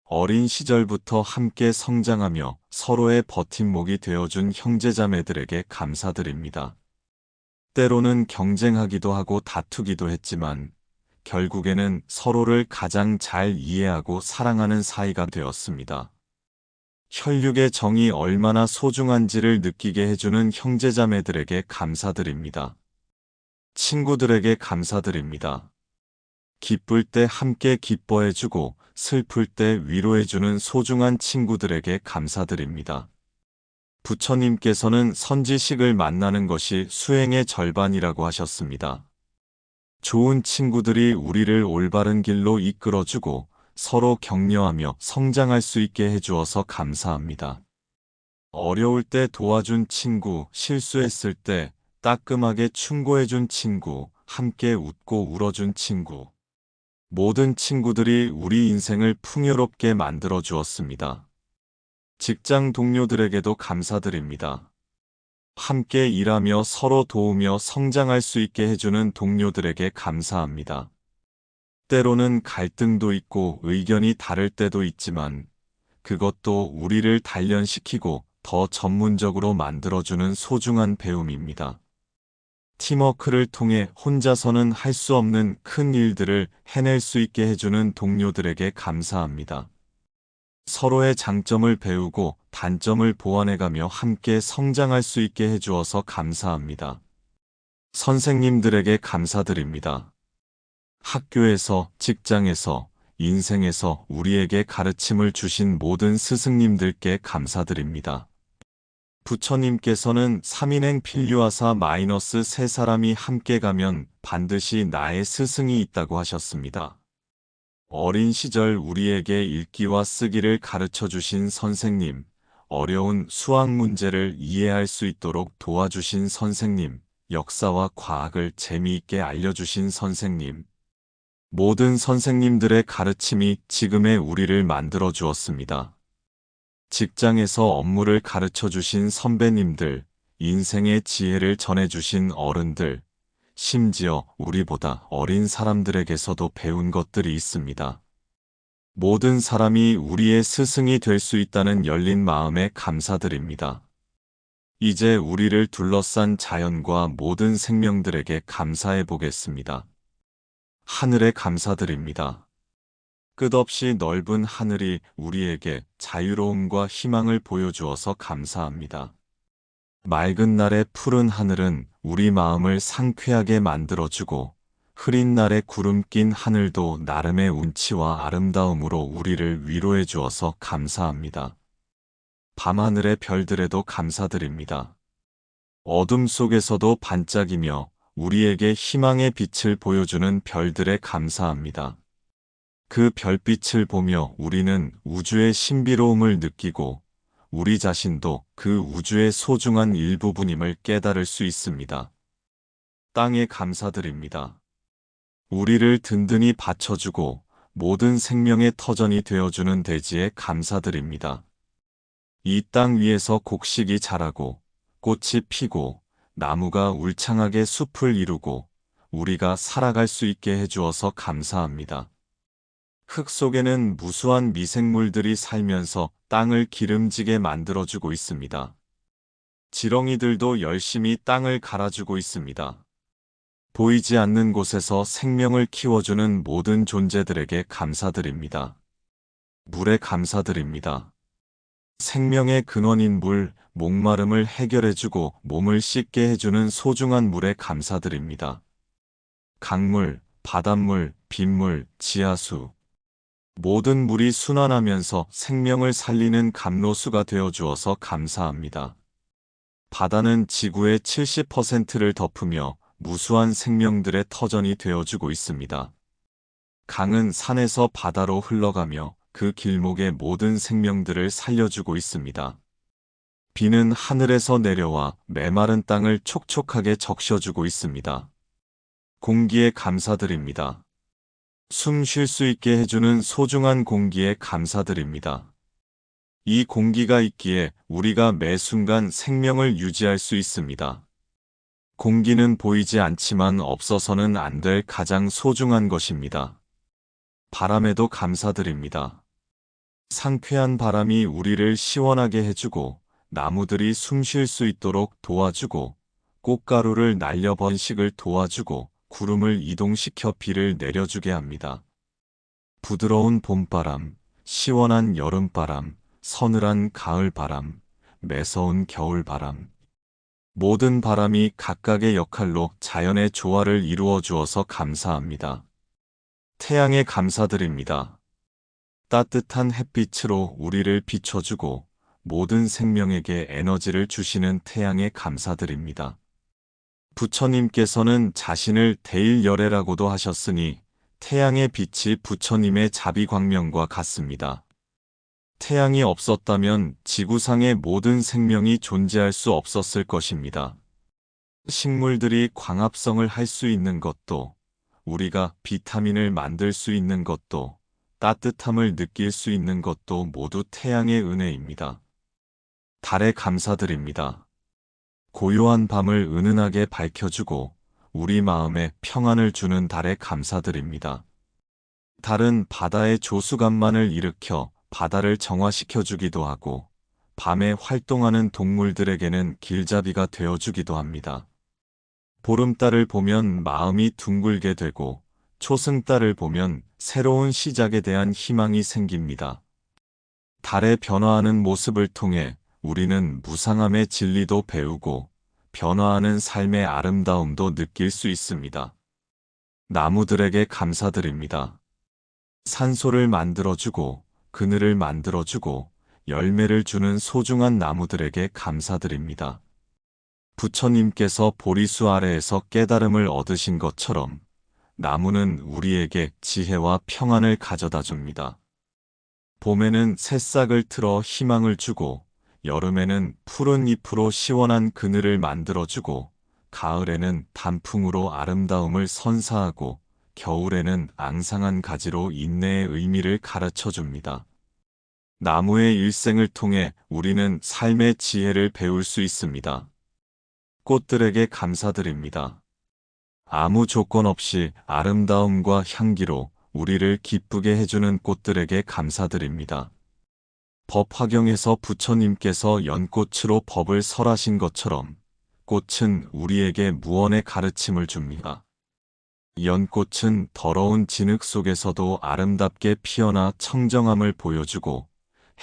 어린 시절부터 함께 성장하며 서로의 버팀목이 되어준 형제자매들에게 감사드립니다. 때로는 경쟁하기도 하고 다투기도 했지만 결국에는 서로를 가장 잘 이해하고 사랑하는 사이가 되었습니다. 혈육의 정이 얼마나 소중한지를 느끼게 해주는 형제자매들에게 감사드립니다. 친구들에게 감사드립니다. 기쁠 때 함께 기뻐해주고 슬플 때 위로해주는 소중한 친구들에게 감사드립니다. 부처님께서는 선지식을 만나는 것이 수행의 절반이라고 하셨습니다. 좋은 친구들이 우리를 올바른 길로 이끌어주고 서로 격려하며 성장할 수 있게 해주어서 감사합니다. 어려울 때 도와준 친구, 실수했을 때 따끔하게 충고해준 친구, 함께 웃고 울어준 친구. 모든 친구들이 우리 인생을 풍요롭게 만들어 주었습니다. 직장 동료들에게도 감사드립니다. 함께 일하며 서로 도우며 성장할 수 있게 해주는 동료들에게 감사합니다. 때로는 갈등도 있고 의견이 다를 때도 있지만 그것도 우리를 단련시키고 더 전문적으로 만들어주는 소중한 배움입니다. 팀워크를 통해 혼자서는 할 수 없는 큰 일들을 해낼 수 있게 해주는 동료들에게 감사합니다. 서로의 장점을 배우고 단점을 보완해가며 함께 성장할 수 있게 해주어서 감사합니다. 선생님들에게 감사드립니다. 학교에서, 직장에서, 인생에서 우리에게 가르침을 주신 모든 스승님들께 감사드립니다. 부처님께서는 3인행 필류아사 마이너스 3사람이 함께 가면 반드시 나의 스승이 있다고 하셨습니다. 어린 시절 우리에게 읽기와 쓰기를 가르쳐 주신 선생님, 어려운 수학 문제를 이해할 수 있도록 도와주신 선생님, 역사와 과학을 재미있게 알려주신 선생님, 모든 선생님들의 가르침이 지금의 우리를 만들어 주었습니다. 직장에서 업무를 가르쳐 주신 선배님들, 인생의 지혜를 전해주신 어른들, 심지어 우리보다 어린 사람들에게서도 배운 것들이 있습니다. 모든 사람이 우리의 스승이 될 수 있다는 열린 마음에 감사드립니다. 이제 우리를 둘러싼 자연과 모든 생명들에게 감사해 보겠습니다. 하늘에 감사드립니다. 끝없이 넓은 하늘이 우리에게 자유로움과 희망을 보여주어서 감사합니다. 맑은 날의 푸른 하늘은 우리 마음을 상쾌하게 만들어주고 흐린 날에 구름 낀 하늘도 나름의 운치와 아름다움으로 우리를 위로해 주어서 감사합니다. 밤하늘의 별들에도 감사드립니다. 어둠 속에서도 반짝이며 우리에게 희망의 빛을 보여주는 별들에 감사합니다. 그 별빛을 보며 우리는 우주의 신비로움을 느끼고 우리 자신도 그 우주의 소중한 일부분임을 깨달을 수 있습니다. 땅에 감사드립니다. 우리를 든든히 받쳐주고 모든 생명의 터전이 되어주는 대지에 감사드립니다. 이 땅 위에서 곡식이 자라고 꽃이 피고 나무가 울창하게 숲을 이루고 우리가 살아갈 수 있게 해주어서 감사합니다. 흙 속에는 무수한 미생물들이 살면서 땅을 기름지게 만들어주고 있습니다. 지렁이들도 열심히 땅을 갈아주고 있습니다. 보이지 않는 곳에서 생명을 키워주는 모든 존재들에게 감사드립니다. 물에 감사드립니다. 생명의 근원인 물, 목마름을 해결해주고 몸을 씻게 해주는 소중한 물에 감사드립니다. 강물, 바닷물, 빗물, 지하수, 모든 물이 순환하면서 생명을 살리는 감로수가 되어 주어서 감사합니다. 바다는 지구의 70%를 덮으며 무수한 생명들의 터전이 되어주고 있습니다. 강은 산에서 바다로 흘러가며 그 길목의 모든 생명들을 살려주고 있습니다. 비는 하늘에서 내려와 메마른 땅을 촉촉하게 적셔주고 있습니다. 공기에 감사드립니다. 숨 쉴 수 있게 해주는 소중한 공기에 감사드립니다. 이 공기가 있기에 우리가 매 순간 생명을 유지할 수 있습니다. 공기는 보이지 않지만 없어서는 안 될 가장 소중한 것입니다. 바람에도 감사드립니다. 상쾌한 바람이 우리를 시원하게 해주고 나무들이 숨 쉴 수 있도록 도와주고 꽃가루를 날려 번식을 도와주고 구름을 이동시켜 비를 내려주게 합니다. 부드러운 봄바람, 시원한 여름바람, 서늘한 가을바람, 매서운 겨울바람. 모든 바람이 각각의 역할로 자연의 조화를 이루어 주어서 감사합니다. 태양에 감사드립니다. 따뜻한 햇빛으로 우리를 비춰주고 모든 생명에게 에너지를 주시는 태양에 감사드립니다. 부처님께서는 자신을 대일열애라고도 하셨으니 태양의 빛이 부처님의 자비광명과 같습니다. 태양이 없었다면 지구상의 모든 생명이 존재할 수 없었을 것입니다. 식물들이 광합성을 할 수 있는 것도, 우리가 비타민을 만들 수 있는 것도, 따뜻함을 느낄 수 있는 것도 모두 태양의 은혜입니다. 달에 감사드립니다. 고요한 밤을 은은하게 밝혀주고 우리 마음에 평안을 주는 달에 감사드립니다. 달은 바다의 조수간만을 일으켜 바다를 정화시켜주기도 하고 밤에 활동하는 동물들에게는 길잡이가 되어주기도 합니다. 보름달을 보면 마음이 둥글게 되고 초승달을 보면 새로운 시작에 대한 희망이 생깁니다. 달의 변화하는 모습을 통해 우리는 무상함의 진리도 배우고 변화하는 삶의 아름다움도 느낄 수 있습니다. 나무들에게 감사드립니다. 산소를 만들어주고 그늘을 만들어주고 열매를 주는 소중한 나무들에게 감사드립니다. 부처님께서 보리수 아래에서 깨달음을 얻으신 것처럼 나무는 우리에게 지혜와 평안을 가져다 줍니다. 봄에는 새싹을 틀어 희망을 주고 여름에는 푸른 잎으로 시원한 그늘을 만들어주고 가을에는 단풍으로 아름다움을 선사하고 겨울에는 앙상한 가지로 인내의 의미를 가르쳐 줍니다. 나무의 일생을 통해 우리는 삶의 지혜를 배울 수 있습니다. 꽃들에게 감사드립니다. 아무 조건 없이 아름다움과 향기로 우리를 기쁘게 해주는 꽃들에게 감사드립니다. 법화경에서 부처님께서 연꽃으로 법을 설하신 것처럼 꽃은 우리에게 무언의 가르침을 줍니다. 연꽃은 더러운 진흙 속에서도 아름답게 피어나 청정함을 보여주고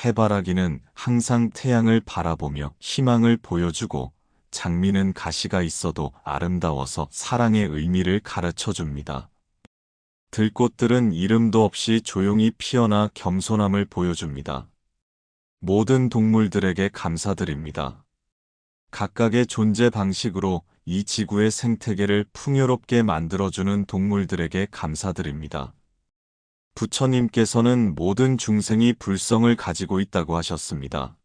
해바라기는 항상 태양을 바라보며 희망을 보여주고 장미는 가시가 있어도 아름다워서 사랑의 의미를 가르쳐 줍니다. 들꽃들은 이름도 없이 조용히 피어나 겸손함을 보여줍니다. 모든 동물들에게 감사드립니다. 각각의 존재 방식으로 이 지구의 생태계를 풍요롭게 만들어주는 동물들에게 감사드립니다. 부처님께서는 모든 중생이 불성을 가지고 있다고 하셨습니다.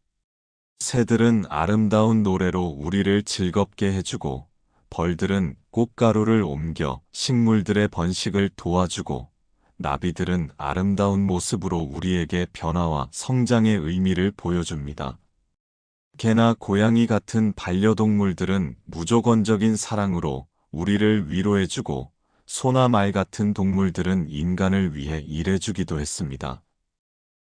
새들은 아름다운 노래로 우리를 즐겁게 해주고 벌들은 꽃가루를 옮겨 식물들의 번식을 도와주고 나비들은 아름다운 모습으로 우리에게 변화와 성장의 의미를 보여줍니다. 개나 고양이 같은 반려동물들은 무조건적인 사랑으로 우리를 위로해주고 소나 말 같은 동물들은 인간을 위해 일해주기도 했습니다.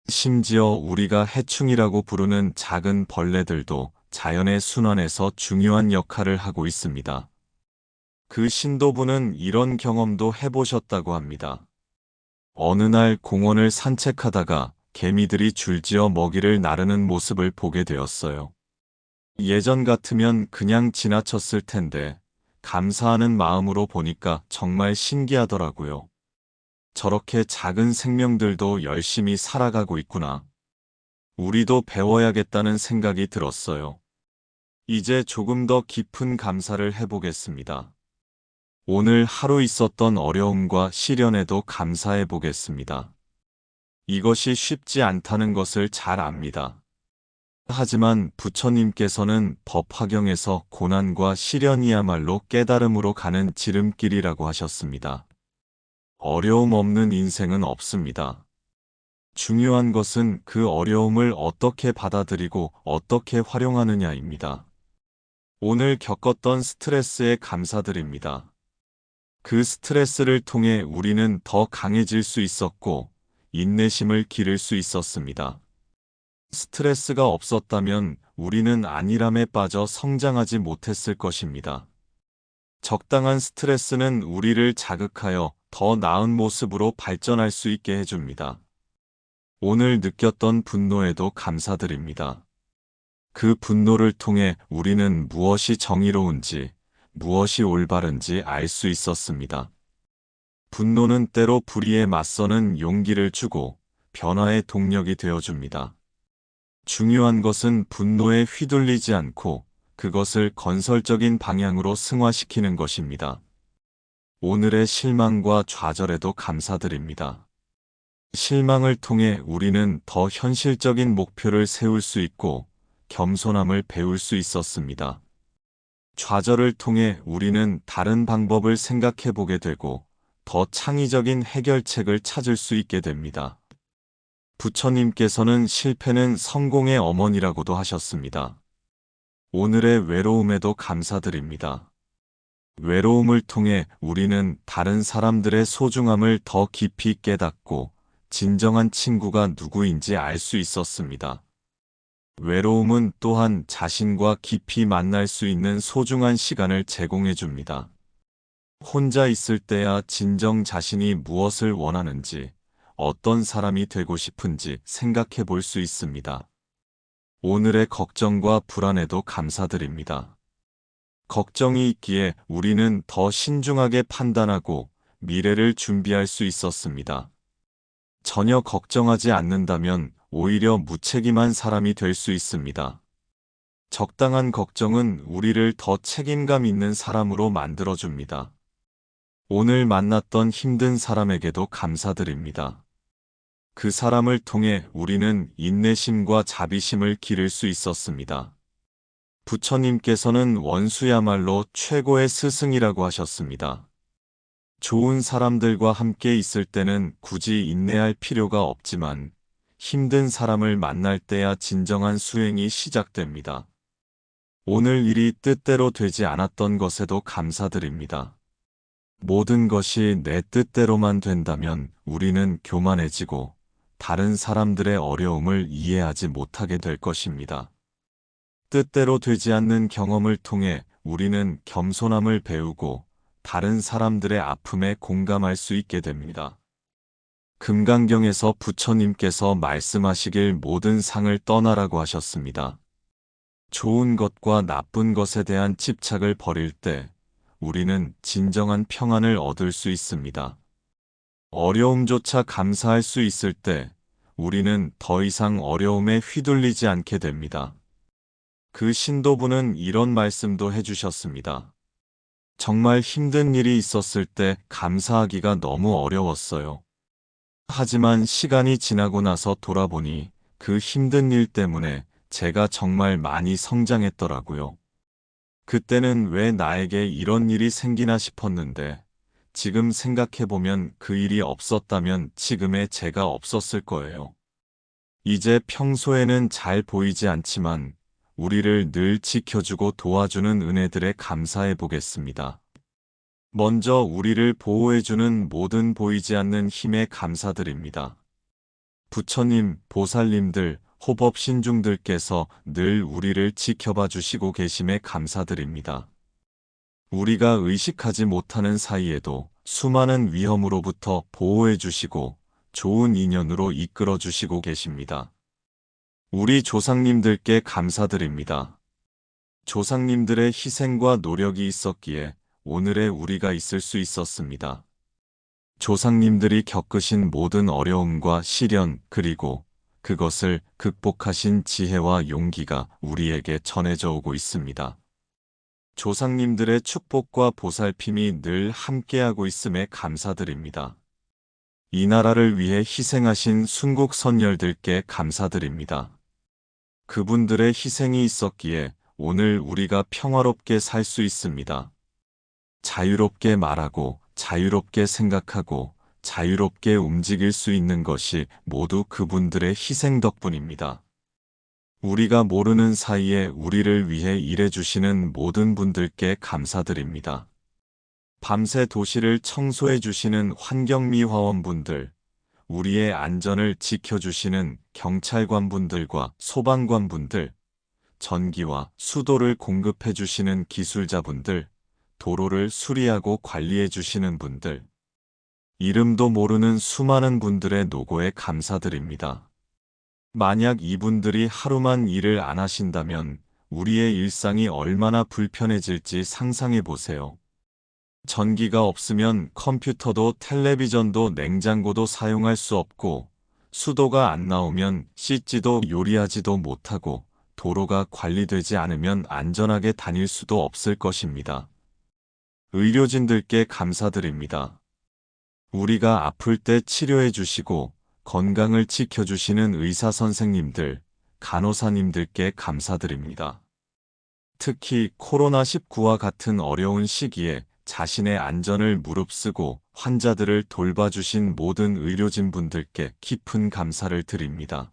심지어 우리가 해충이라고 부르는 작은 벌레들도 자연의 순환에서 중요한 역할을 하고 있습니다. 그 신도부는 이런 경험도 해보셨다고 합니다. 어느 날 공원을 산책하다가 개미들이 줄지어 먹이를 나르는 모습을 보게 되었어요. 예전 같으면 그냥 지나쳤을 텐데 감사하는 마음으로 보니까 정말 신기하더라고요. 저렇게 작은 생명들도 열심히 살아가고 있구나. 우리도 배워야겠다는 생각이 들었어요. 이제 조금 더 깊은 감사를 해보겠습니다. 오늘 하루 있었던 어려움과 시련에도 감사해 보겠습니다. 이것이 쉽지 않다는 것을 잘 압니다. 하지만 부처님께서는 법화경에서 고난과 시련이야말로 깨달음으로 가는 지름길이라고 하셨습니다. 어려움 없는 인생은 없습니다. 중요한 것은 그 어려움을 어떻게 받아들이고 어떻게 활용하느냐입니다. 오늘 겪었던 스트레스에 감사드립니다. 그 스트레스를 통해 우리는 더 강해질 수 있었고, 인내심을 기를 수 있었습니다. 스트레스가 없었다면 우리는 안일함에 빠져 성장하지 못했을 것입니다. 적당한 스트레스는 우리를 자극하여 더 나은 모습으로 발전할 수 있게 해줍니다. 오늘 느꼈던 분노에도 감사드립니다. 그 분노를 통해 우리는 무엇이 정의로운지, 무엇이 올바른지 알 수 있었습니다. 분노는 때로 불의에 맞서는 용기를 주고 변화의 동력이 되어줍니다. 중요한 것은 분노에 휘둘리지 않고 그것을 건설적인 방향으로 승화시키는 것입니다. 오늘의 실망과 좌절에도 감사드립니다. 실망을 통해 우리는 더 현실적인 목표를 세울 수 있고 겸손함을 배울 수 있었습니다. 좌절을 통해 우리는 다른 방법을 생각해 보게 되고 더 창의적인 해결책을 찾을 수 있게 됩니다. 부처님께서는 실패는 성공의 어머니라고도 하셨습니다. 오늘의 외로움에도 감사드립니다. 외로움을 통해 우리는 다른 사람들의 소중함을 더 깊이 깨닫고 진정한 친구가 누구인지 알 수 있었습니다. 외로움은 또한 자신과 깊이 만날 수 있는 소중한 시간을 제공해 줍니다. 혼자 있을 때야 진정 자신이 무엇을 원하는지, 어떤 사람이 되고 싶은지 생각해 볼 수 있습니다. 오늘의 걱정과 불안에도 감사드립니다. 걱정이 있기에 우리는 더 신중하게 판단하고 미래를 준비할 수 있었습니다. 전혀 걱정하지 않는다면 오히려 무책임한 사람이 될 수 있습니다. 적당한 걱정은 우리를 더 책임감 있는 사람으로 만들어줍니다. 오늘 만났던 힘든 사람에게도 감사드립니다. 그 사람을 통해 우리는 인내심과 자비심을 기를 수 있었습니다. 부처님께서는 원수야말로 최고의 스승이라고 하셨습니다. 좋은 사람들과 함께 있을 때는 굳이 인내할 필요가 없지만 힘든 사람을 만날 때야 진정한 수행이 시작됩니다. 오늘 일이 뜻대로 되지 않았던 것에도 감사드립니다. 모든 것이 내 뜻대로만 된다면 우리는 교만해지고 다른 사람들의 어려움을 이해하지 못하게 될 것입니다. 뜻대로 되지 않는 경험을 통해 우리는 겸손함을 배우고 다른 사람들의 아픔에 공감할 수 있게 됩니다. 금강경에서 부처님께서 말씀하시길 모든 상을 떠나라고 하셨습니다. 좋은 것과 나쁜 것에 대한 집착을 버릴 때 우리는 진정한 평안을 얻을 수 있습니다. 어려움조차 감사할 수 있을 때 우리는 더 이상 어려움에 휘둘리지 않게 됩니다. 그 신도부는 이런 말씀도 해주셨습니다. 정말 힘든 일이 있었을 때 감사하기가 너무 어려웠어요. 하지만 시간이 지나고 나서 돌아보니 그 힘든 일 때문에 제가 정말 많이 성장했더라고요. 그때는 왜 나에게 이런 일이 생기나 싶었는데 지금 생각해보면 그 일이 없었다면 지금의 제가 없었을 거예요. 이제 평소에는 잘 보이지 않지만 우리를 늘 지켜주고 도와주는 은혜들에 감사해 보겠습니다. 먼저 우리를 보호해주는 모든 보이지 않는 힘에 감사드립니다. 부처님, 보살님들, 호법신중들께서 늘 우리를 지켜봐 주시고 계심에 감사드립니다. 우리가 의식하지 못하는 사이에도 수많은 위험으로부터 보호해 주시고 좋은 인연으로 이끌어 주시고 계십니다. 우리 조상님들께 감사드립니다. 조상님들의 희생과 노력이 있었기에 오늘의 우리가 있을 수 있었습니다. 조상님들이 겪으신 모든 어려움과 시련 그리고 그것을 극복하신 지혜와 용기가 우리에게 전해져 오고 있습니다. 조상님들의 축복과 보살핌이 늘 함께하고 있음에 감사드립니다. 이 나라를 위해 희생하신 순국 선열들께 감사드립니다. 그분들의 희생이 있었기에 오늘 우리가 평화롭게 살 수 있습니다. 자유롭게 말하고 자유롭게 생각하고 자유롭게 움직일 수 있는 것이 모두 그분들의 희생 덕분입니다. 우리가 모르는 사이에 우리를 위해 일해주시는 모든 분들께 감사드립니다. 밤새 도시를 청소해 주시는 환경미화원분들, 우리의 안전을 지켜주시는 경찰관분들과 소방관분들, 전기와 수도를 공급해 주시는 기술자분들, 도로를 수리하고 관리해 주시는 분들, 이름도 모르는 수많은 분들의 노고에 감사드립니다. 만약 이분들이 하루만 일을 안 하신다면 우리의 일상이 얼마나 불편해질지 상상해 보세요. 전기가 없으면 컴퓨터도 텔레비전도 냉장고도 사용할 수 없고, 수도가 안 나오면 씻지도 요리하지도 못하고, 도로가 관리되지 않으면 안전하게 다닐 수도 없을 것입니다. 의료진들께 감사드립니다. 우리가 아플 때 치료해 주시고 건강을 지켜주시는 의사 선생님들, 간호사님들께 감사드립니다. 특히 코로나19와 같은 어려운 시기에 자신의 안전을 무릅쓰고 환자들을 돌봐주신 모든 의료진분들께 깊은 감사를 드립니다.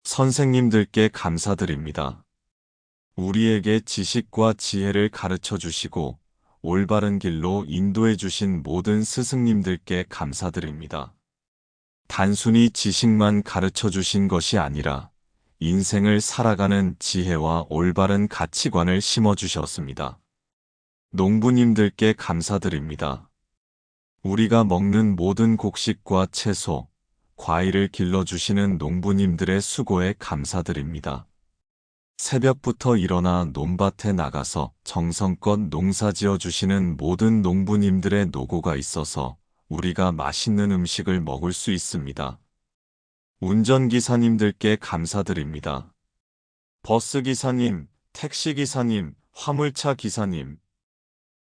선생님들께 감사드립니다. 우리에게 지식과 지혜를 가르쳐 주시고 올바른 길로 인도해 주신 모든 스승님들께 감사드립니다. 단순히 지식만 가르쳐 주신 것이 아니라 인생을 살아가는 지혜와 올바른 가치관을 심어 주셨습니다. 농부님들께 감사드립니다. 우리가 먹는 모든 곡식과 채소, 과일을 길러주시는 농부님들의 수고에 감사드립니다. 새벽부터 일어나 논밭에 나가서 정성껏 농사 지어주시는 모든 농부님들의 노고가 있어서 우리가 맛있는 음식을 먹을 수 있습니다. 운전기사님들께 감사드립니다. 버스기사님, 택시기사님, 화물차 기사님,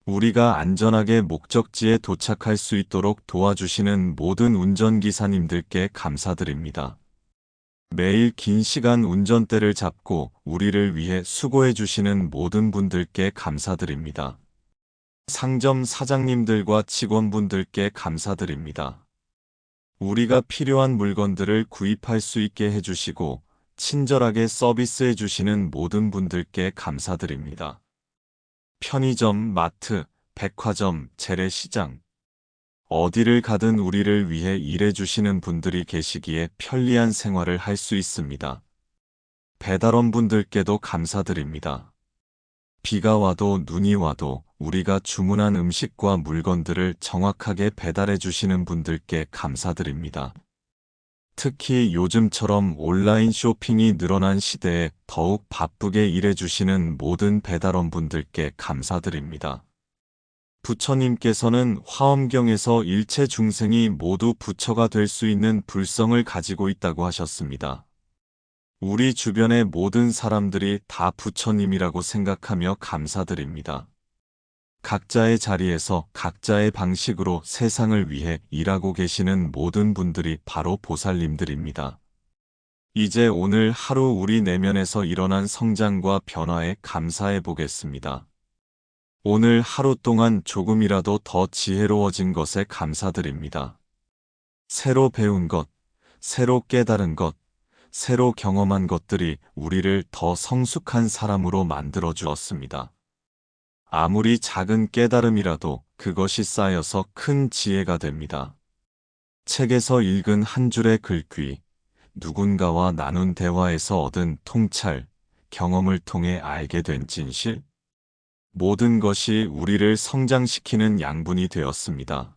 우리가 안전하게 목적지에 도착할 수 있도록 도와주시는 모든 운전기사님들께 감사드립니다. 매일 긴 시간 운전대를 잡고 우리를 위해 수고해 주시는 모든 분들께 감사드립니다. 상점 사장님들과 직원분들께 감사드립니다. 우리가 필요한 물건들을 구입할 수 있게 해주시고 친절하게 서비스해 주시는 모든 분들께 감사드립니다. 편의점, 마트, 백화점, 재래시장, 어디를 가든 우리를 위해 일해주시는 분들이 계시기에 편리한 생활을 할 수 있습니다. 배달원 분들께도 감사드립니다. 비가 와도 눈이 와도 우리가 주문한 음식과 물건들을 정확하게 배달해 주시는 분들께 감사드립니다. 특히 요즘처럼 온라인 쇼핑이 늘어난 시대에 더욱 바쁘게 일해주시는 모든 배달원 분들께 감사드립니다. 부처님께서는 화엄경에서 일체 중생이 모두 부처가 될 수 있는 불성을 가지고 있다고 하셨습니다. 우리 주변의 모든 사람들이 다 부처님이라고 생각하며 감사드립니다. 각자의 자리에서 각자의 방식으로 세상을 위해 일하고 계시는 모든 분들이 바로 보살님들입니다. 이제 오늘 하루 우리 내면에서 일어난 성장과 변화에 감사해 보겠습니다. 오늘 하루 동안 조금이라도 더 지혜로워진 것에 감사드립니다. 새로 배운 것, 새로 깨달은 것, 새로 경험한 것들이 우리를 더 성숙한 사람으로 만들어 주었습니다. 아무리 작은 깨달음이라도 그것이 쌓여서 큰 지혜가 됩니다. 책에서 읽은 한 줄의 글귀, 누군가와 나눈 대화에서 얻은 통찰, 경험을 통해 알게 된 진실, 모든 것이 우리를 성장시키는 양분이 되었습니다.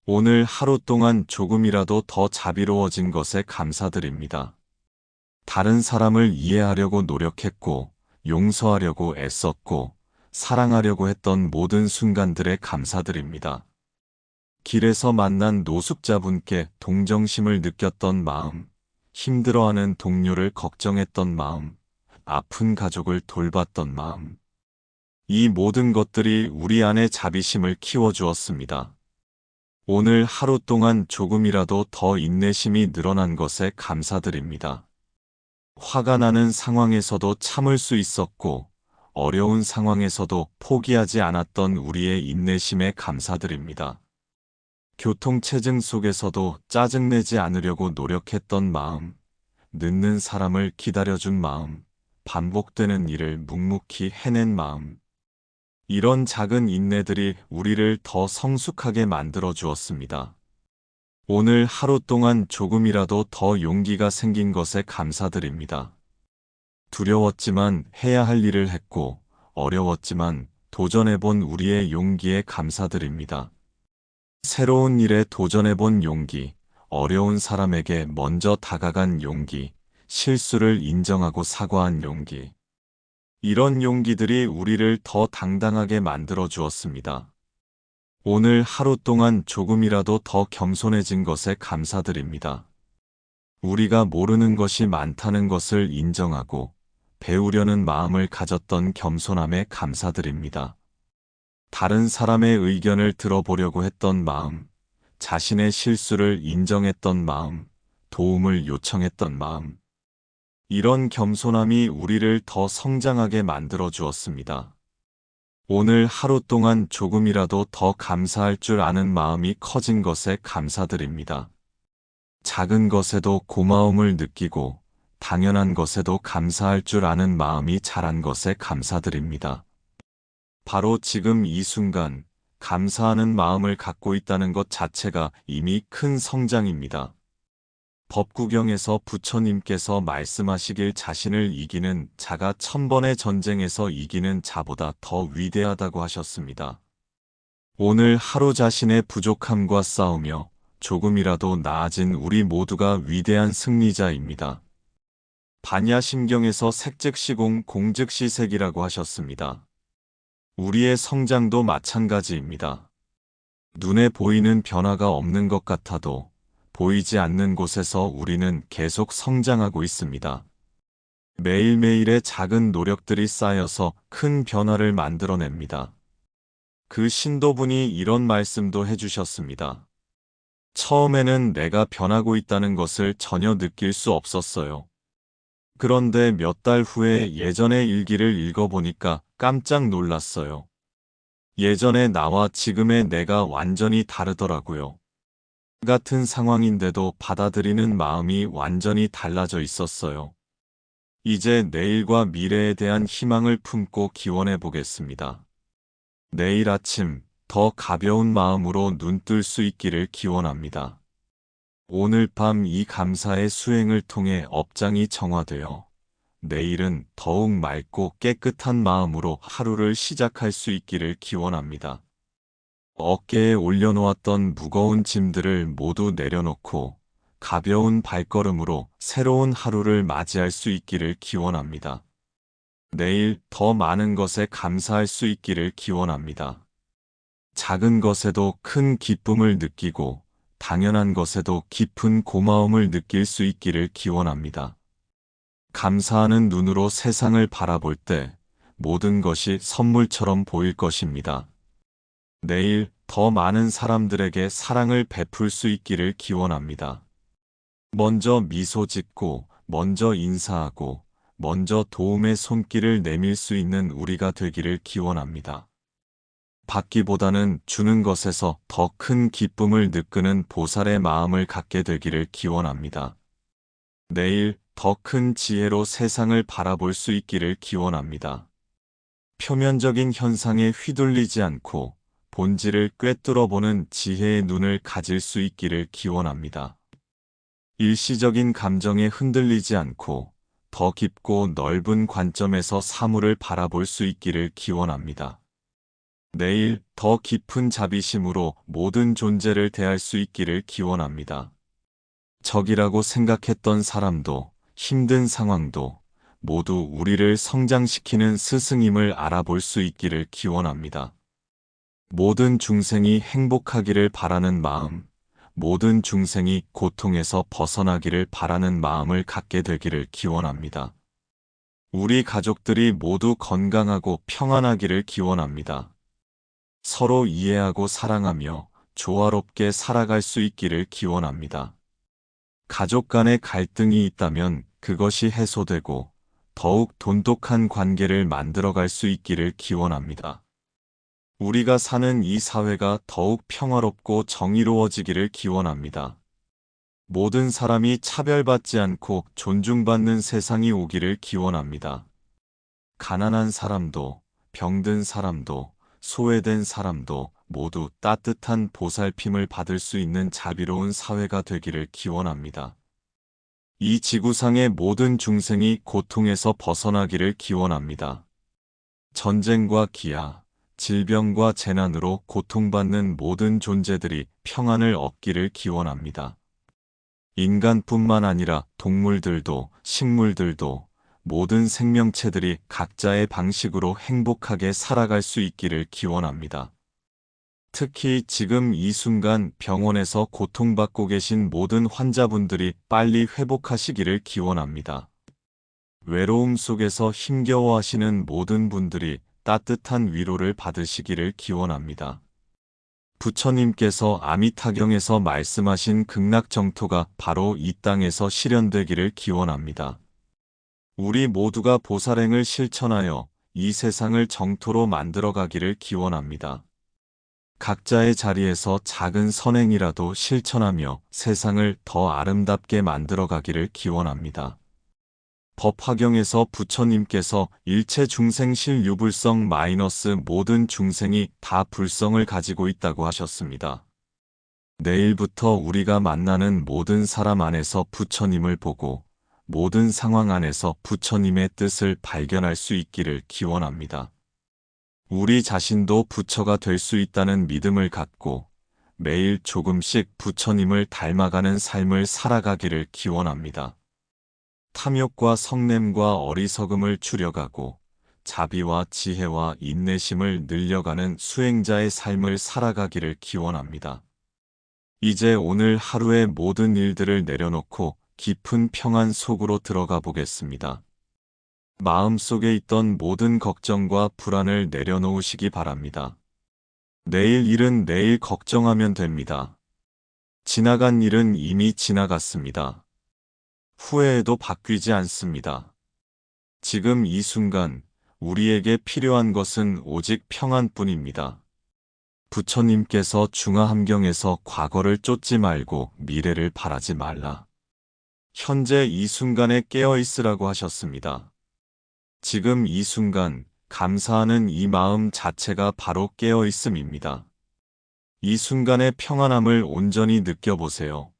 오늘 하루 동안 조금이라도 더 자비로워진 것에 감사드립니다. 다른 사람을 이해하려고 노력했고, 용서하려고 애썼고, 사랑하려고 했던 모든 순간들에 감사드립니다. 길에서 만난 노숙자분께 동정심을 느꼈던 마음, 힘들어하는 동료를 걱정했던 마음, 아픈 가족을 돌봤던 마음. 이 모든 것들이 우리 안에 자비심을 키워주었습니다. 오늘 하루 동안 조금이라도 더 인내심이 늘어난 것에 감사드립니다. 화가 나는 상황에서도 참을 수 있었고, 어려운 상황에서도 포기하지 않았던 우리의 인내심에 감사드립니다. 교통체증 속에서도 짜증내지 않으려고 노력했던 마음, 늦는 사람을 기다려준 마음, 반복되는 일을 묵묵히 해낸 마음. 이런 작은 인내들이 우리를 더 성숙하게 만들어 주었습니다. 오늘 하루 동안 조금이라도 더 용기가 생긴 것에 감사드립니다. 두려웠지만 해야 할 일을 했고, 어려웠지만 도전해본 우리의 용기에 감사드립니다. 새로운 일에 도전해본 용기, 어려운 사람에게 먼저 다가간 용기, 실수를 인정하고 사과한 용기. 이런 용기들이 우리를 더 당당하게 만들어 주었습니다. 오늘 하루 동안 조금이라도 더 겸손해진 것에 감사드립니다. 우리가 모르는 것이 많다는 것을 인정하고 배우려는 마음을 가졌던 겸손함에 감사드립니다. 다른 사람의 의견을 들어보려고 했던 마음, 자신의 실수를 인정했던 마음, 도움을 요청했던 마음. 이런 겸손함이 우리를 더 성장하게 만들어 주었습니다. 오늘 하루 동안 조금이라도 더 감사할 줄 아는 마음이 커진 것에 감사드립니다. 작은 것에도 고마움을 느끼고 당연한 것에도 감사할 줄 아는 마음이 자란 것에 감사드립니다. 바로 지금 이 순간 감사하는 마음을 갖고 있다는 것 자체가 이미 큰 성장입니다. 법구경에서 부처님께서 말씀하시길 자신을 이기는 자가 1000번의 전쟁에서 이기는 자보다 더 위대하다고 하셨습니다. 오늘 하루 자신의 부족함과 싸우며 조금이라도 나아진 우리 모두가 위대한 승리자입니다. 반야심경에서 색즉시공 공즉시색이라고 하셨습니다. 우리의 성장도 마찬가지입니다. 눈에 보이는 변화가 없는 것 같아도 보이지 않는 곳에서 우리는 계속 성장하고 있습니다. 매일매일의 작은 노력들이 쌓여서 큰 변화를 만들어냅니다. 그 신도분이 이런 말씀도 해주셨습니다. 처음에는 내가 변하고 있다는 것을 전혀 느낄 수 없었어요. 그런데 몇 달 후에 예전의 일기를 읽어보니까 깜짝 놀랐어요. 예전의 나와 지금의 내가 완전히 다르더라고요. 같은 상황인데도 받아들이는 마음이 완전히 달라져 있었어요. 이제 내일과 미래에 대한 희망을 품고 기원해 보겠습니다. 내일 아침 더 가벼운 마음으로 눈뜰 수 있기를 기원합니다. 오늘 밤 이 감사의 수행을 통해 업장이 정화되어 내일은 더욱 맑고 깨끗한 마음으로 하루를 시작할 수 있기를 기원합니다. 어깨에 올려놓았던 무거운 짐들을 모두 내려놓고 가벼운 발걸음으로 새로운 하루를 맞이할 수 있기를 기원합니다. 내일 더 많은 것에 감사할 수 있기를 기원합니다. 작은 것에도 큰 기쁨을 느끼고 당연한 것에도 깊은 고마움을 느낄 수 있기를 기원합니다. 감사하는 눈으로 세상을 바라볼 때 모든 것이 선물처럼 보일 것입니다. 내일 더 많은 사람들에게 사랑을 베풀 수 있기를 기원합니다. 먼저 미소 짓고, 먼저 인사하고, 먼저 도움의 손길을 내밀 수 있는 우리가 되기를 기원합니다. 받기보다는 주는 것에서 더 큰 기쁨을 느끼는 보살의 마음을 갖게 되기를 기원합니다. 내일 더 큰 지혜로 세상을 바라볼 수 있기를 기원합니다. 표면적인 현상에 휘둘리지 않고 본질을 꿰뚫어 보는 지혜의 눈을 가질 수 있기를 기원합니다. 일시적인 감정에 흔들리지 않고 더 깊고 넓은 관점에서 사물을 바라볼 수 있기를 기원합니다. 내일 더 깊은 자비심으로 모든 존재를 대할 수 있기를 기원합니다. 적이라고 생각했던 사람도 힘든 상황도 모두 우리를 성장시키는 스승임을 알아볼 수 있기를 기원합니다. 모든 중생이 행복하기를 바라는 마음, 모든 중생이 고통에서 벗어나기를 바라는 마음을 갖게 되기를 기원합니다. 우리 가족들이 모두 건강하고 평안하기를 기원합니다. 서로 이해하고 사랑하며 조화롭게 살아갈 수 있기를 기원합니다. 가족 간의 갈등이 있다면 그것이 해소되고 더욱 돈독한 관계를 만들어갈 수 있기를 기원합니다. 우리가 사는 이 사회가 더욱 평화롭고 정의로워지기를 기원합니다. 모든 사람이 차별받지 않고 존중받는 세상이 오기를 기원합니다. 가난한 사람도, 병든 사람도, 소외된 사람도 모두 따뜻한 보살핌을 받을 수 있는 자비로운 사회가 되기를 기원합니다. 이 지구상의 모든 중생이 고통에서 벗어나기를 기원합니다. 전쟁과 기아, 질병과 재난으로 고통받는 모든 존재들이 평안을 얻기를 기원합니다. 인간뿐만 아니라 동물들도 식물들도 모든 생명체들이 각자의 방식으로 행복하게 살아갈 수 있기를 기원합니다. 특히 지금 이 순간 병원에서 고통받고 계신 모든 환자분들이 빨리 회복하시기를 기원합니다. 외로움 속에서 힘겨워하시는 모든 분들이 따뜻한 위로를 받으시기를 기원합니다. 부처님께서 아미타경에서 말씀하신 극락정토가 바로 이 땅에서 실현되기를 기원합니다. 우리 모두가 보살행을 실천하여 이 세상을 정토로 만들어가기를 기원합니다. 각자의 자리에서 작은 선행이라도 실천하며 세상을 더 아름답게 만들어가기를 기원합니다. 법화경에서 부처님께서 일체 중생실 유불성 마이너스 모든 중생이 다 불성을 가지고 있다고 하셨습니다. 내일부터 우리가 만나는 모든 사람 안에서 부처님을 보고 모든 상황 안에서 부처님의 뜻을 발견할 수 있기를 기원합니다. 우리 자신도 부처가 될 수 있다는 믿음을 갖고 매일 조금씩 부처님을 닮아가는 삶을 살아가기를 기원합니다. 탐욕과 성냄과 어리석음을 줄여가고 자비와 지혜와 인내심을 늘려가는 수행자의 삶을 살아가기를 기원합니다. 이제 오늘 하루의 모든 일들을 내려놓고 깊은 평안 속으로 들어가 보겠습니다. 마음속에 있던 모든 걱정과 불안을 내려놓으시기 바랍니다. 내일 일은 내일 걱정하면 됩니다. 지나간 일은 이미 지나갔습니다. 후회해도 바뀌지 않습니다. 지금 이 순간 우리에게 필요한 것은 오직 평안뿐입니다. 부처님께서 중화함경에서 과거를 쫓지 말고 미래를 바라지 말라. 현재 이 순간에 깨어 있으라고 하셨습니다. 지금 이 순간 감사하는 이 마음 자체가 바로 깨어 있음입니다. 이 순간의 평안함을 온전히 느껴보세요.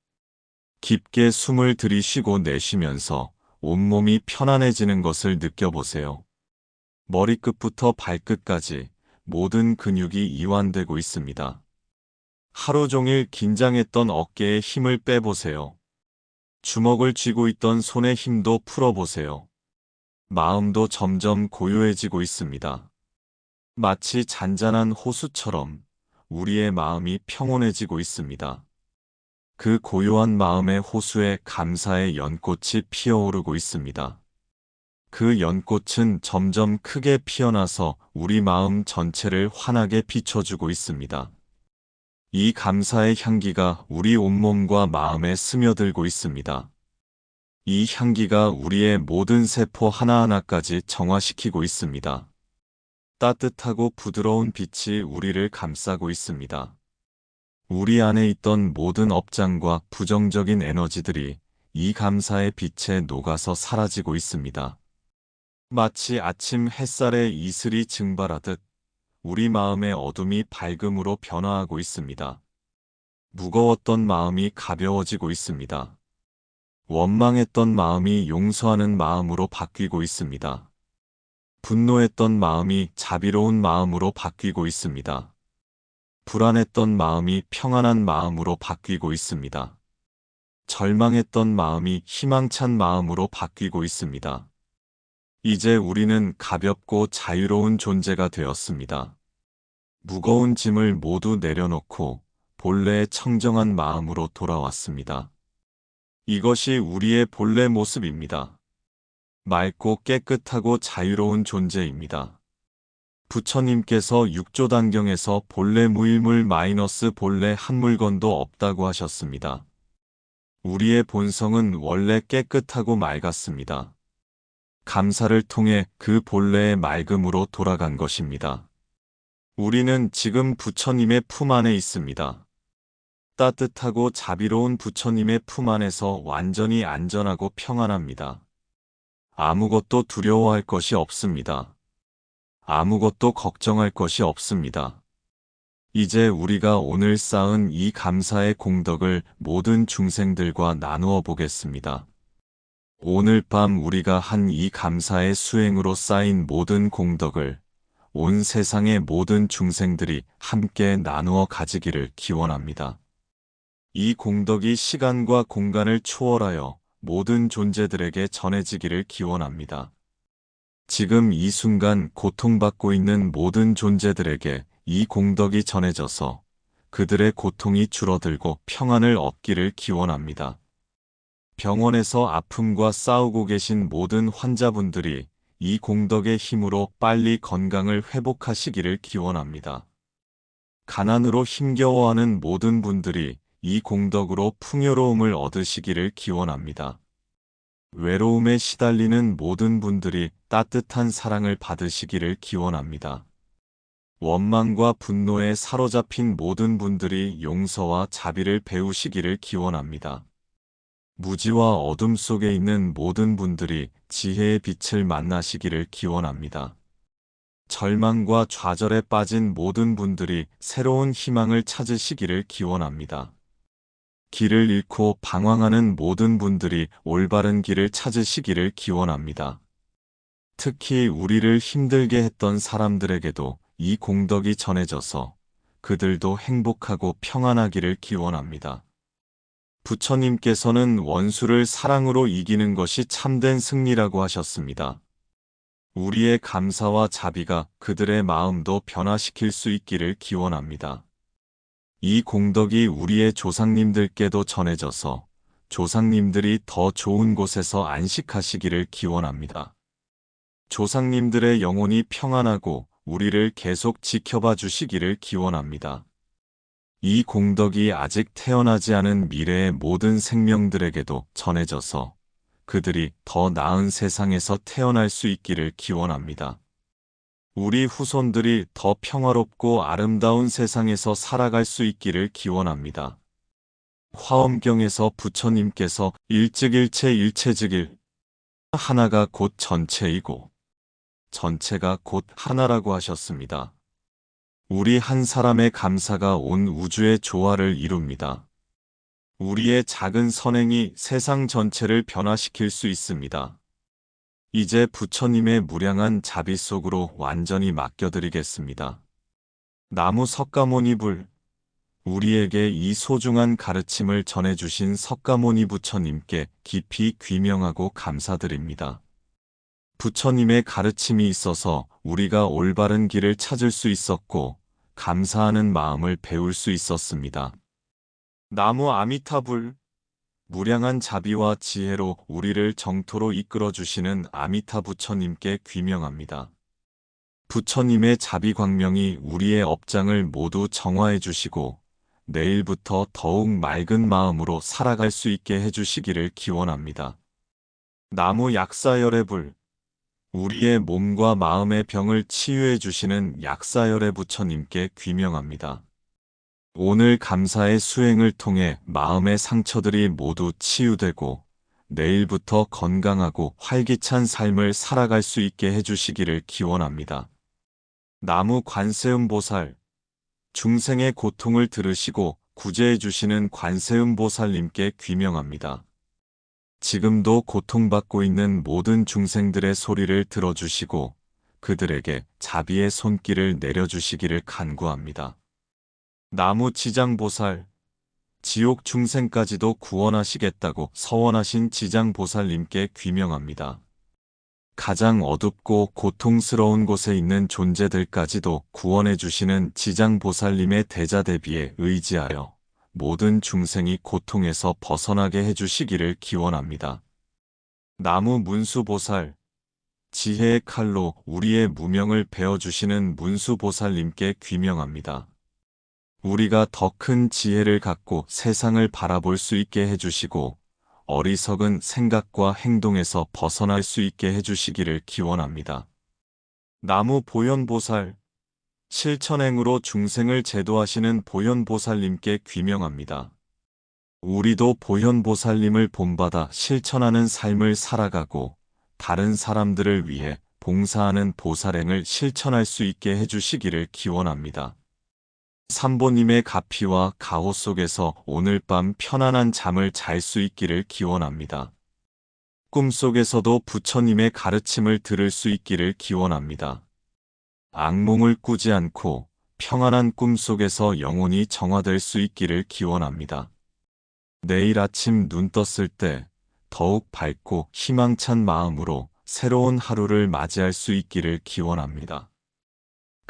깊게 숨을 들이쉬고 내쉬면서 온몸이 편안해지는 것을 느껴보세요. 머리끝부터 발끝까지 모든 근육이 이완되고 있습니다. 하루 종일 긴장했던 어깨에 힘을 빼보세요. 주먹을 쥐고 있던 손의 힘도 풀어보세요. 마음도 점점 고요해지고 있습니다. 마치 잔잔한 호수처럼 우리의 마음이 평온해지고 있습니다. 그 고요한 마음의 호수에 감사의 연꽃이 피어오르고 있습니다. 그 연꽃은 점점 크게 피어나서 우리 마음 전체를 환하게 비춰주고 있습니다. 이 감사의 향기가 우리 온몸과 마음에 스며들고 있습니다. 이 향기가 우리의 모든 세포 하나하나까지 정화시키고 있습니다. 따뜻하고 부드러운 빛이 우리를 감싸고 있습니다. 우리 안에 있던 모든 업장과 부정적인 에너지들이 이 감사의 빛에 녹아서 사라지고 있습니다. 마치 아침 햇살에 이슬이 증발하듯 우리 마음의 어둠이 밝음으로 변화하고 있습니다. 무거웠던 마음이 가벼워지고 있습니다. 원망했던 마음이 용서하는 마음으로 바뀌고 있습니다. 분노했던 마음이 자비로운 마음으로 바뀌고 있습니다. 불안했던 마음이 평안한 마음으로 바뀌고 있습니다. 절망했던 마음이 희망찬 마음으로 바뀌고 있습니다. 이제 우리는 가볍고 자유로운 존재가 되었습니다. 무거운 짐을 모두 내려놓고 본래의 청정한 마음으로 돌아왔습니다. 이것이 우리의 본래 모습입니다. 맑고 깨끗하고 자유로운 존재입니다. 부처님께서 육조단경에서 본래 무일물 마이너스 본래 한 물건도 없다고 하셨습니다. 우리의 본성은 원래 깨끗하고 맑았습니다. 감사를 통해 그 본래의 맑음으로 돌아간 것입니다. 우리는 지금 부처님의 품 안에 있습니다. 따뜻하고 자비로운 부처님의 품 안에서 완전히 안전하고 평안합니다. 아무것도 두려워할 것이 없습니다. 아무것도 걱정할 것이 없습니다. 이제 우리가 오늘 쌓은 이 감사의 공덕을 모든 중생들과 나누어 보겠습니다. 오늘 밤 우리가 한 이 감사의 수행으로 쌓인 모든 공덕을 온 세상의 모든 중생들이 함께 나누어 가지기를 기원합니다. 이 공덕이 시간과 공간을 초월하여 모든 존재들에게 전해지기를 기원합니다. 지금 이 순간 고통받고 있는 모든 존재들에게 이 공덕이 전해져서 그들의 고통이 줄어들고 평안을 얻기를 기원합니다. 병원에서 아픔과 싸우고 계신 모든 환자분들이 이 공덕의 힘으로 빨리 건강을 회복하시기를 기원합니다. 가난으로 힘겨워하는 모든 분들이 이 공덕으로 풍요로움을 얻으시기를 기원합니다. 외로움에 시달리는 모든 분들이 따뜻한 사랑을 받으시기를 기원합니다. 원망과 분노에 사로잡힌 모든 분들이 용서와 자비를 배우시기를 기원합니다. 무지와 어둠 속에 있는 모든 분들이 지혜의 빛을 만나시기를 기원합니다. 절망과 좌절에 빠진 모든 분들이 새로운 희망을 찾으시기를 기원합니다. 길을 잃고 방황하는 모든 분들이 올바른 길을 찾으시기를 기원합니다. 특히 우리를 힘들게 했던 사람들에게도 이 공덕이 전해져서 그들도 행복하고 평안하기를 기원합니다. 부처님께서는 원수를 사랑으로 이기는 것이 참된 승리라고 하셨습니다. 우리의 감사와 자비가 그들의 마음도 변화시킬 수 있기를 기원합니다. 이 공덕이 우리의 조상님들께도 전해져서 조상님들이 더 좋은 곳에서 안식하시기를 기원합니다. 조상님들의 영혼이 평안하고 우리를 계속 지켜봐 주시기를 기원합니다. 이 공덕이 아직 태어나지 않은 미래의 모든 생명들에게도 전해져서 그들이 더 나은 세상에서 태어날 수 있기를 기원합니다. 우리 후손들이 더 평화롭고 아름다운 세상에서 살아갈 수 있기를 기원합니다. 화엄경에서 부처님께서 일즉일체 일체즉일 하나가 곧 전체이고 전체가 곧 하나라고 하셨습니다. 우리 한 사람의 감사가 온 우주의 조화를 이룹니다. 우리의 작은 선행이 세상 전체를 변화시킬 수 있습니다. 이제 부처님의 무량한 자비 속으로 완전히 맡겨드리겠습니다. 나무 석가모니불, 우리에게 이 소중한 가르침을 전해주신 석가모니 부처님께 깊이 귀명하고 감사드립니다. 부처님의 가르침이 있어서 우리가 올바른 길을 찾을 수 있었고 감사하는 마음을 배울 수 있었습니다. 나무 아미타불, 무량한 자비와 지혜로 우리를 정토로 이끌어 주시는 아미타 부처님께 귀명합니다. 부처님의 자비 광명이 우리의 업장을 모두 정화해 주시고 내일부터 더욱 맑은 마음으로 살아갈 수 있게 해주시기를 기원합니다. 나무 약사열의 불, 우리의 몸과 마음의 병을 치유해 주시는 약사열의 부처님께 귀명합니다. 오늘 감사의 수행을 통해 마음의 상처들이 모두 치유되고 내일부터 건강하고 활기찬 삶을 살아갈 수 있게 해주시기를 기원합니다. 나무 관세음보살, 중생의 고통을 들으시고 구제해 주시는 관세음보살님께 귀명합니다. 지금도 고통받고 있는 모든 중생들의 소리를 들어주시고 그들에게 자비의 손길을 내려주시기를 간구합니다. 나무 지장보살, 지옥 중생까지도 구원하시겠다고 서원하신 지장보살님께 귀명합니다. 가장 어둡고 고통스러운 곳에 있는 존재들까지도 구원해 주시는 지장보살님의 대자대비에 의지하여 모든 중생이 고통에서 벗어나게 해주시기를 기원합니다. 나무 문수보살, 지혜의 칼로 우리의 무명을 베어주시는 문수보살님께 귀명합니다. 우리가 더 큰 지혜를 갖고 세상을 바라볼 수 있게 해주시고 어리석은 생각과 행동에서 벗어날 수 있게 해주시기를 기원합니다. 나무 보현보살, 실천행으로 중생을 제도하시는 보현보살님께 귀명합니다. 우리도 보현보살님을 본받아 실천하는 삶을 살아가고 다른 사람들을 위해 봉사하는 보살행을 실천할 수 있게 해주시기를 기원합니다. 삼보님의 가피와 가호 속에서 오늘 밤 편안한 잠을 잘 수 있기를 기원합니다. 꿈속에서도 부처님의 가르침을 들을 수 있기를 기원합니다. 악몽을 꾸지 않고 평안한 꿈속에서 영혼이 정화될 수 있기를 기원합니다. 내일 아침 눈 떴을 때 더욱 밝고 희망찬 마음으로 새로운 하루를 맞이할 수 있기를 기원합니다.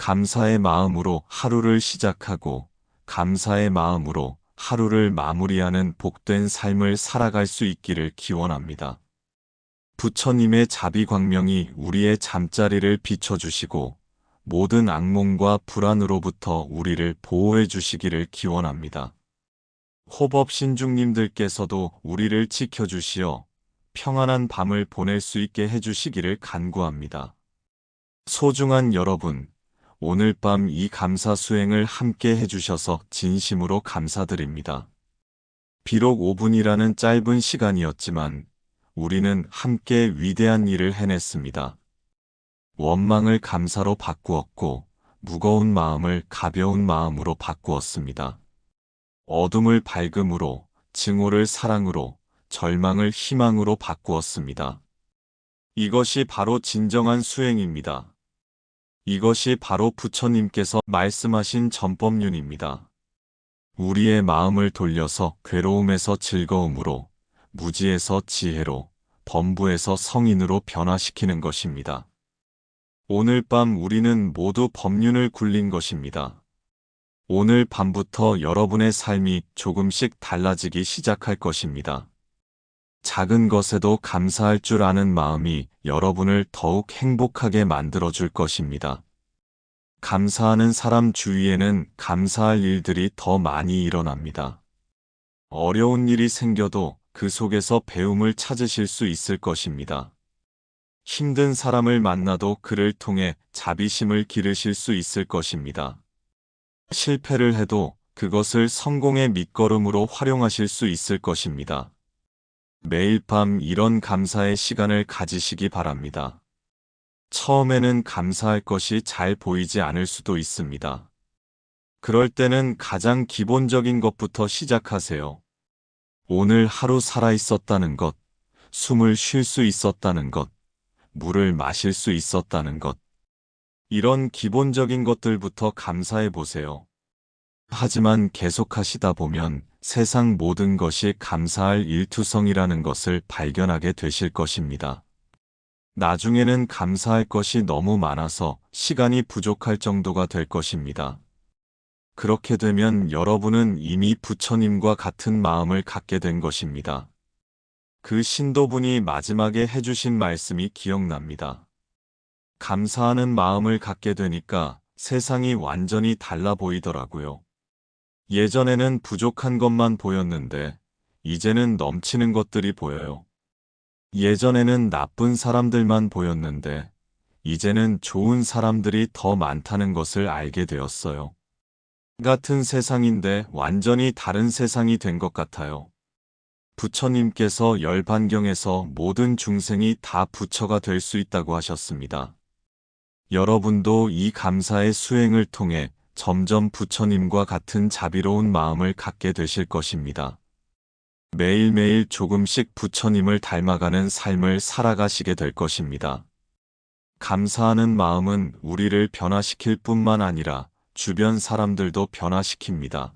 감사의 마음으로 하루를 시작하고 감사의 마음으로 하루를 마무리하는 복된 삶을 살아갈 수 있기를 기원합니다. 부처님의 자비광명이 우리의 잠자리를 비춰주시고 모든 악몽과 불안으로부터 우리를 보호해 주시기를 기원합니다. 호법신중님들께서도 우리를 지켜주시어 평안한 밤을 보낼 수 있게 해주시기를 간구합니다. 소중한 여러분, 오늘 밤 이 감사 수행을 함께 해주셔서 진심으로 감사드립니다. 비록 5분이라는 짧은 시간이었지만 우리는 함께 위대한 일을 해냈습니다. 원망을 감사로 바꾸었고 무거운 마음을 가벼운 마음으로 바꾸었습니다. 어둠을 밝음으로, 증오를 사랑으로, 절망을 희망으로 바꾸었습니다. 이것이 바로 진정한 수행입니다. 이것이 바로 부처님께서 말씀하신 전법륜입니다. 우리의 마음을 돌려서 괴로움에서 즐거움으로, 무지에서 지혜로, 범부에서 성인으로 변화시키는 것입니다. 오늘 밤 우리는 모두 법륜을 굴린 것입니다. 오늘 밤부터 여러분의 삶이 조금씩 달라지기 시작할 것입니다. 작은 것에도 감사할 줄 아는 마음이 여러분을 더욱 행복하게 만들어줄 것입니다. 감사하는 사람 주위에는 감사할 일들이 더 많이 일어납니다. 어려운 일이 생겨도 그 속에서 배움을 찾으실 수 있을 것입니다. 힘든 사람을 만나도 그를 통해 자비심을 기르실 수 있을 것입니다. 실패를 해도 그것을 성공의 밑거름으로 활용하실 수 있을 것입니다. 매일 밤 이런 감사의 시간을 가지시기 바랍니다. 처음에는 감사할 것이 잘 보이지 않을 수도 있습니다. 그럴 때는 가장 기본적인 것부터 시작하세요. 오늘 하루 살아 있었다는 것, 숨을 쉴 수 있었다는 것, 물을 마실 수 있었다는 것. 이런 기본적인 것들부터 감사해 보세요. 하지만 계속하시다 보면 세상 모든 것이 감사할 일투성이라는 것을 발견하게 되실 것입니다. 나중에는 감사할 것이 너무 많아서 시간이 부족할 정도가 될 것입니다. 그렇게 되면 여러분은 이미 부처님과 같은 마음을 갖게 된 것입니다. 그 신도분이 마지막에 해주신 말씀이 기억납니다. 감사하는 마음을 갖게 되니까 세상이 완전히 달라 보이더라고요. 예전에는 부족한 것만 보였는데 이제는 넘치는 것들이 보여요. 예전에는 나쁜 사람들만 보였는데 이제는 좋은 사람들이 더 많다는 것을 알게 되었어요. 같은 세상인데 완전히 다른 세상이 된 것 같아요. 부처님께서 열반경에서 모든 중생이 다 부처가 될 수 있다고 하셨습니다. 여러분도 이 감사의 수행을 통해 점점 부처님과 같은 자비로운 마음을 갖게 되실 것입니다. 매일매일 조금씩 부처님을 닮아가는 삶을 살아가시게 될 것입니다. 감사하는 마음은 우리를 변화시킬 뿐만 아니라 주변 사람들도 변화시킵니다.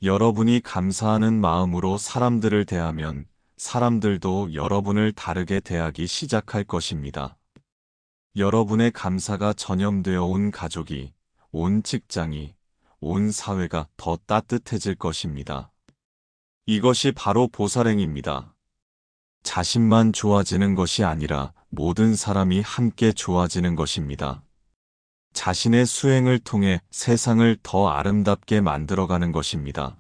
여러분이 감사하는 마음으로 사람들을 대하면 사람들도 여러분을 다르게 대하기 시작할 것입니다. 여러분의 감사가 전염되어 온 가족이, 온 직장이, 온 사회가 더 따뜻해질 것입니다. 이것이 바로 보살행입니다. 자신만 좋아지는 것이 아니라 모든 사람이 함께 좋아지는 것입니다. 자신의 수행을 통해 세상을 더 아름답게 만들어가는 것입니다.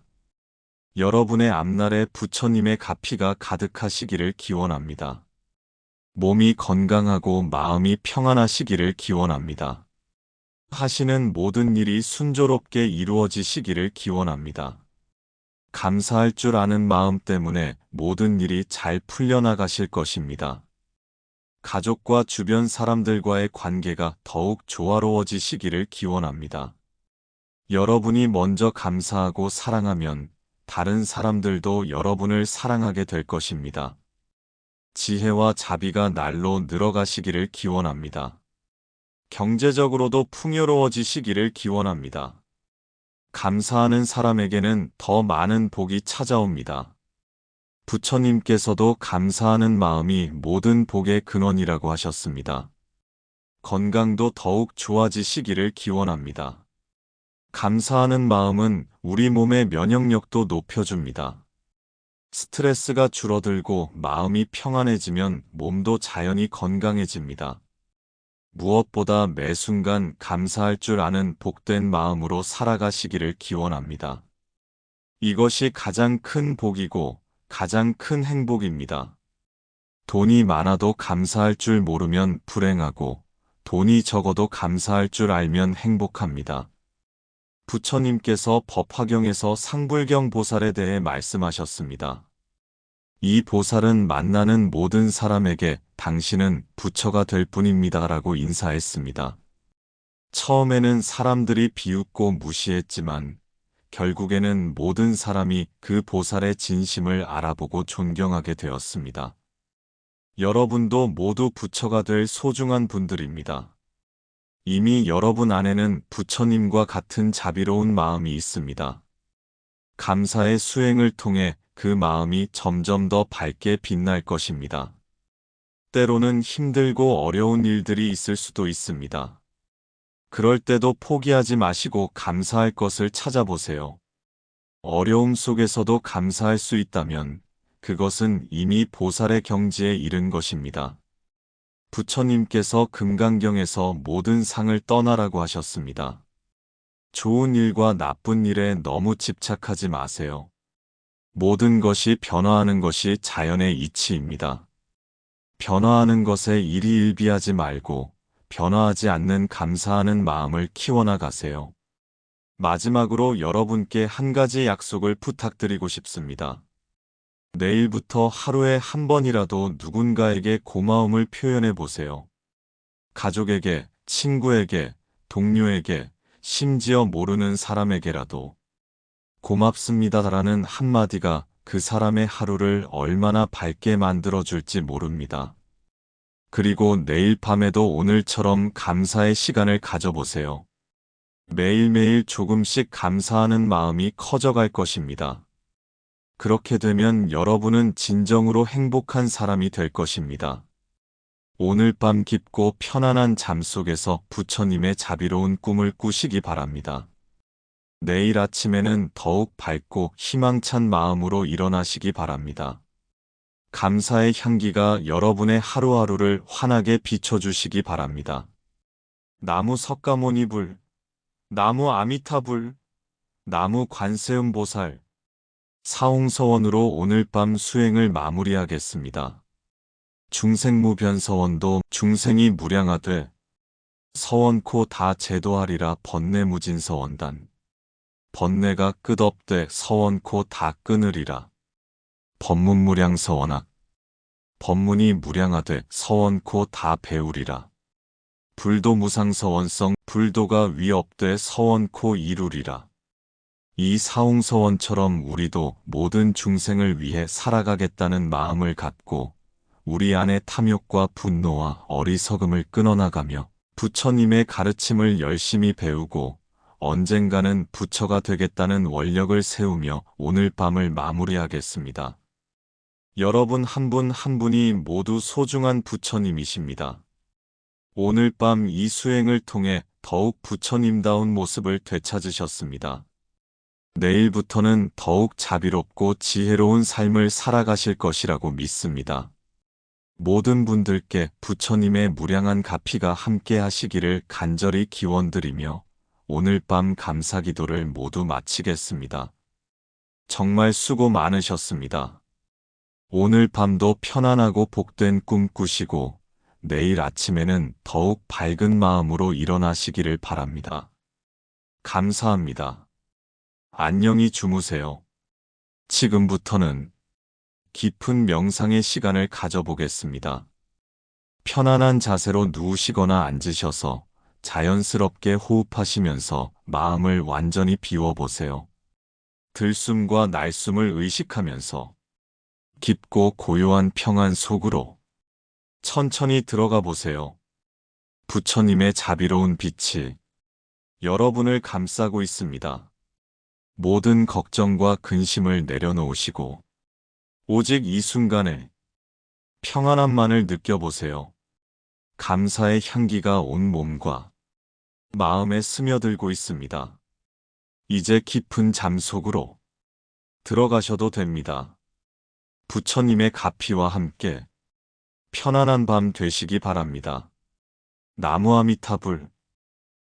여러분의 앞날에 부처님의 가피가 가득하시기를 기원합니다. 몸이 건강하고 마음이 평안하시기를 기원합니다. 하시는 모든 일이 순조롭게 이루어지시기를 기원합니다. 감사할 줄 아는 마음 때문에 모든 일이 잘 풀려나가실 것입니다. 가족과 주변 사람들과의 관계가 더욱 조화로워지시기를 기원합니다. 여러분이 먼저 감사하고 사랑하면 다른 사람들도 여러분을 사랑하게 될 것입니다. 지혜와 자비가 날로 늘어가시기를 기원합니다. 경제적으로도 풍요로워지시기를 기원합니다. 감사하는 사람에게는 더 많은 복이 찾아옵니다. 부처님께서도 감사하는 마음이 모든 복의 근원이라고 하셨습니다. 건강도 더욱 좋아지시기를 기원합니다. 감사하는 마음은 우리 몸의 면역력도 높여줍니다. 스트레스가 줄어들고 마음이 평안해지면 몸도 자연히 건강해집니다. 무엇보다 매 순간 감사할 줄 아는 복된 마음으로 살아가시기를 기원합니다. 이것이 가장 큰 복이고 가장 큰 행복입니다. 돈이 많아도 감사할 줄 모르면 불행하고 돈이 적어도 감사할 줄 알면 행복합니다. 부처님께서 법화경에서 상불경 보살에 대해 말씀하셨습니다. 이 보살은 만나는 모든 사람에게 당신은 부처가 될 뿐입니다 라고 인사했습니다. 처음에는 사람들이 비웃고 무시했지만 결국에는 모든 사람이 그 보살의 진심을 알아보고 존경하게 되었습니다. 여러분도 모두 부처가 될 소중한 분들입니다. 이미 여러분 안에는 부처님과 같은 자비로운 마음이 있습니다. 감사의 수행을 통해 그 마음이 점점 더 밝게 빛날 것입니다. 때로는 힘들고 어려운 일들이 있을 수도 있습니다. 그럴 때도 포기하지 마시고 감사할 것을 찾아보세요. 어려움 속에서도 감사할 수 있다면 그것은 이미 보살의 경지에 이른 것입니다. 부처님께서 금강경에서 모든 상을 떠나라고 하셨습니다. 좋은 일과 나쁜 일에 너무 집착하지 마세요. 모든 것이 변화하는 것이 자연의 이치입니다. 변화하는 것에 일희일비하지 말고 변화하지 않는 감사하는 마음을 키워나가세요. 마지막으로 여러분께 한 가지 약속을 부탁드리고 싶습니다. 내일부터 하루에 한 번이라도 누군가에게 고마움을 표현해 보세요. 가족에게, 친구에게, 동료에게, 심지어 모르는 사람에게라도 고맙습니다라는 한마디가 그 사람의 하루를 얼마나 밝게 만들어줄지 모릅니다. 그리고 내일 밤에도 오늘처럼 감사의 시간을 가져보세요. 매일매일 조금씩 감사하는 마음이 커져갈 것입니다. 그렇게 되면 여러분은 진정으로 행복한 사람이 될 것입니다. 오늘 밤 깊고 편안한 잠 속에서 부처님의 자비로운 꿈을 꾸시기 바랍니다. 내일 아침에는 더욱 밝고 희망찬 마음으로 일어나시기 바랍니다. 감사의 향기가 여러분의 하루하루를 환하게 비춰주시기 바랍니다. 나무 석가모니불, 나무 아미타불, 나무 관세음보살, 사홍서원으로 오늘 밤 수행을 마무리하겠습니다. 중생무변서원도 중생이 무량하되 서원코 다 제도하리라 번뇌무진서원단 번뇌가 끝없되 서원코 다 끊으리라. 법문무량서원악 법문이 무량하되 서원코 다 배우리라. 불도무상서원성 불도가 위없되 서원코 이루리라. 이 사홍서원처럼 우리도 모든 중생을 위해 살아가겠다는 마음을 갖고 우리 안의 탐욕과 분노와 어리석음을 끊어나가며 부처님의 가르침을 열심히 배우고 언젠가는 부처가 되겠다는 원력을 세우며 오늘 밤을 마무리하겠습니다. 여러분 한 분 한 분이 모두 소중한 부처님이십니다. 오늘 밤 이 수행을 통해 더욱 부처님다운 모습을 되찾으셨습니다. 내일부터는 더욱 자비롭고 지혜로운 삶을 살아가실 것이라고 믿습니다. 모든 분들께 부처님의 무량한 가피가 함께 하시기를 간절히 기원드리며 오늘 밤 감사 기도를 모두 마치겠습니다. 정말 수고 많으셨습니다. 오늘 밤도 편안하고 복된 꿈 꾸시고 내일 아침에는 더욱 밝은 마음으로 일어나시기를 바랍니다. 감사합니다. 안녕히 주무세요. 지금부터는 깊은 명상의 시간을 가져보겠습니다. 편안한 자세로 누우시거나 앉으셔서 자연스럽게 호흡하시면서 마음을 완전히 비워보세요. 들숨과 날숨을 의식하면서 깊고 고요한 평안 속으로 천천히 들어가 보세요. 부처님의 자비로운 빛이 여러분을 감싸고 있습니다. 모든 걱정과 근심을 내려놓으시고 오직 이 순간에 평안함만을 느껴보세요. 감사의 향기가 온 몸과 마음에 스며들고 있습니다. 이제 깊은 잠 속으로 들어가셔도 됩니다. 부처님의 가피와 함께 편안한 밤 되시기 바랍니다. 나무아미타불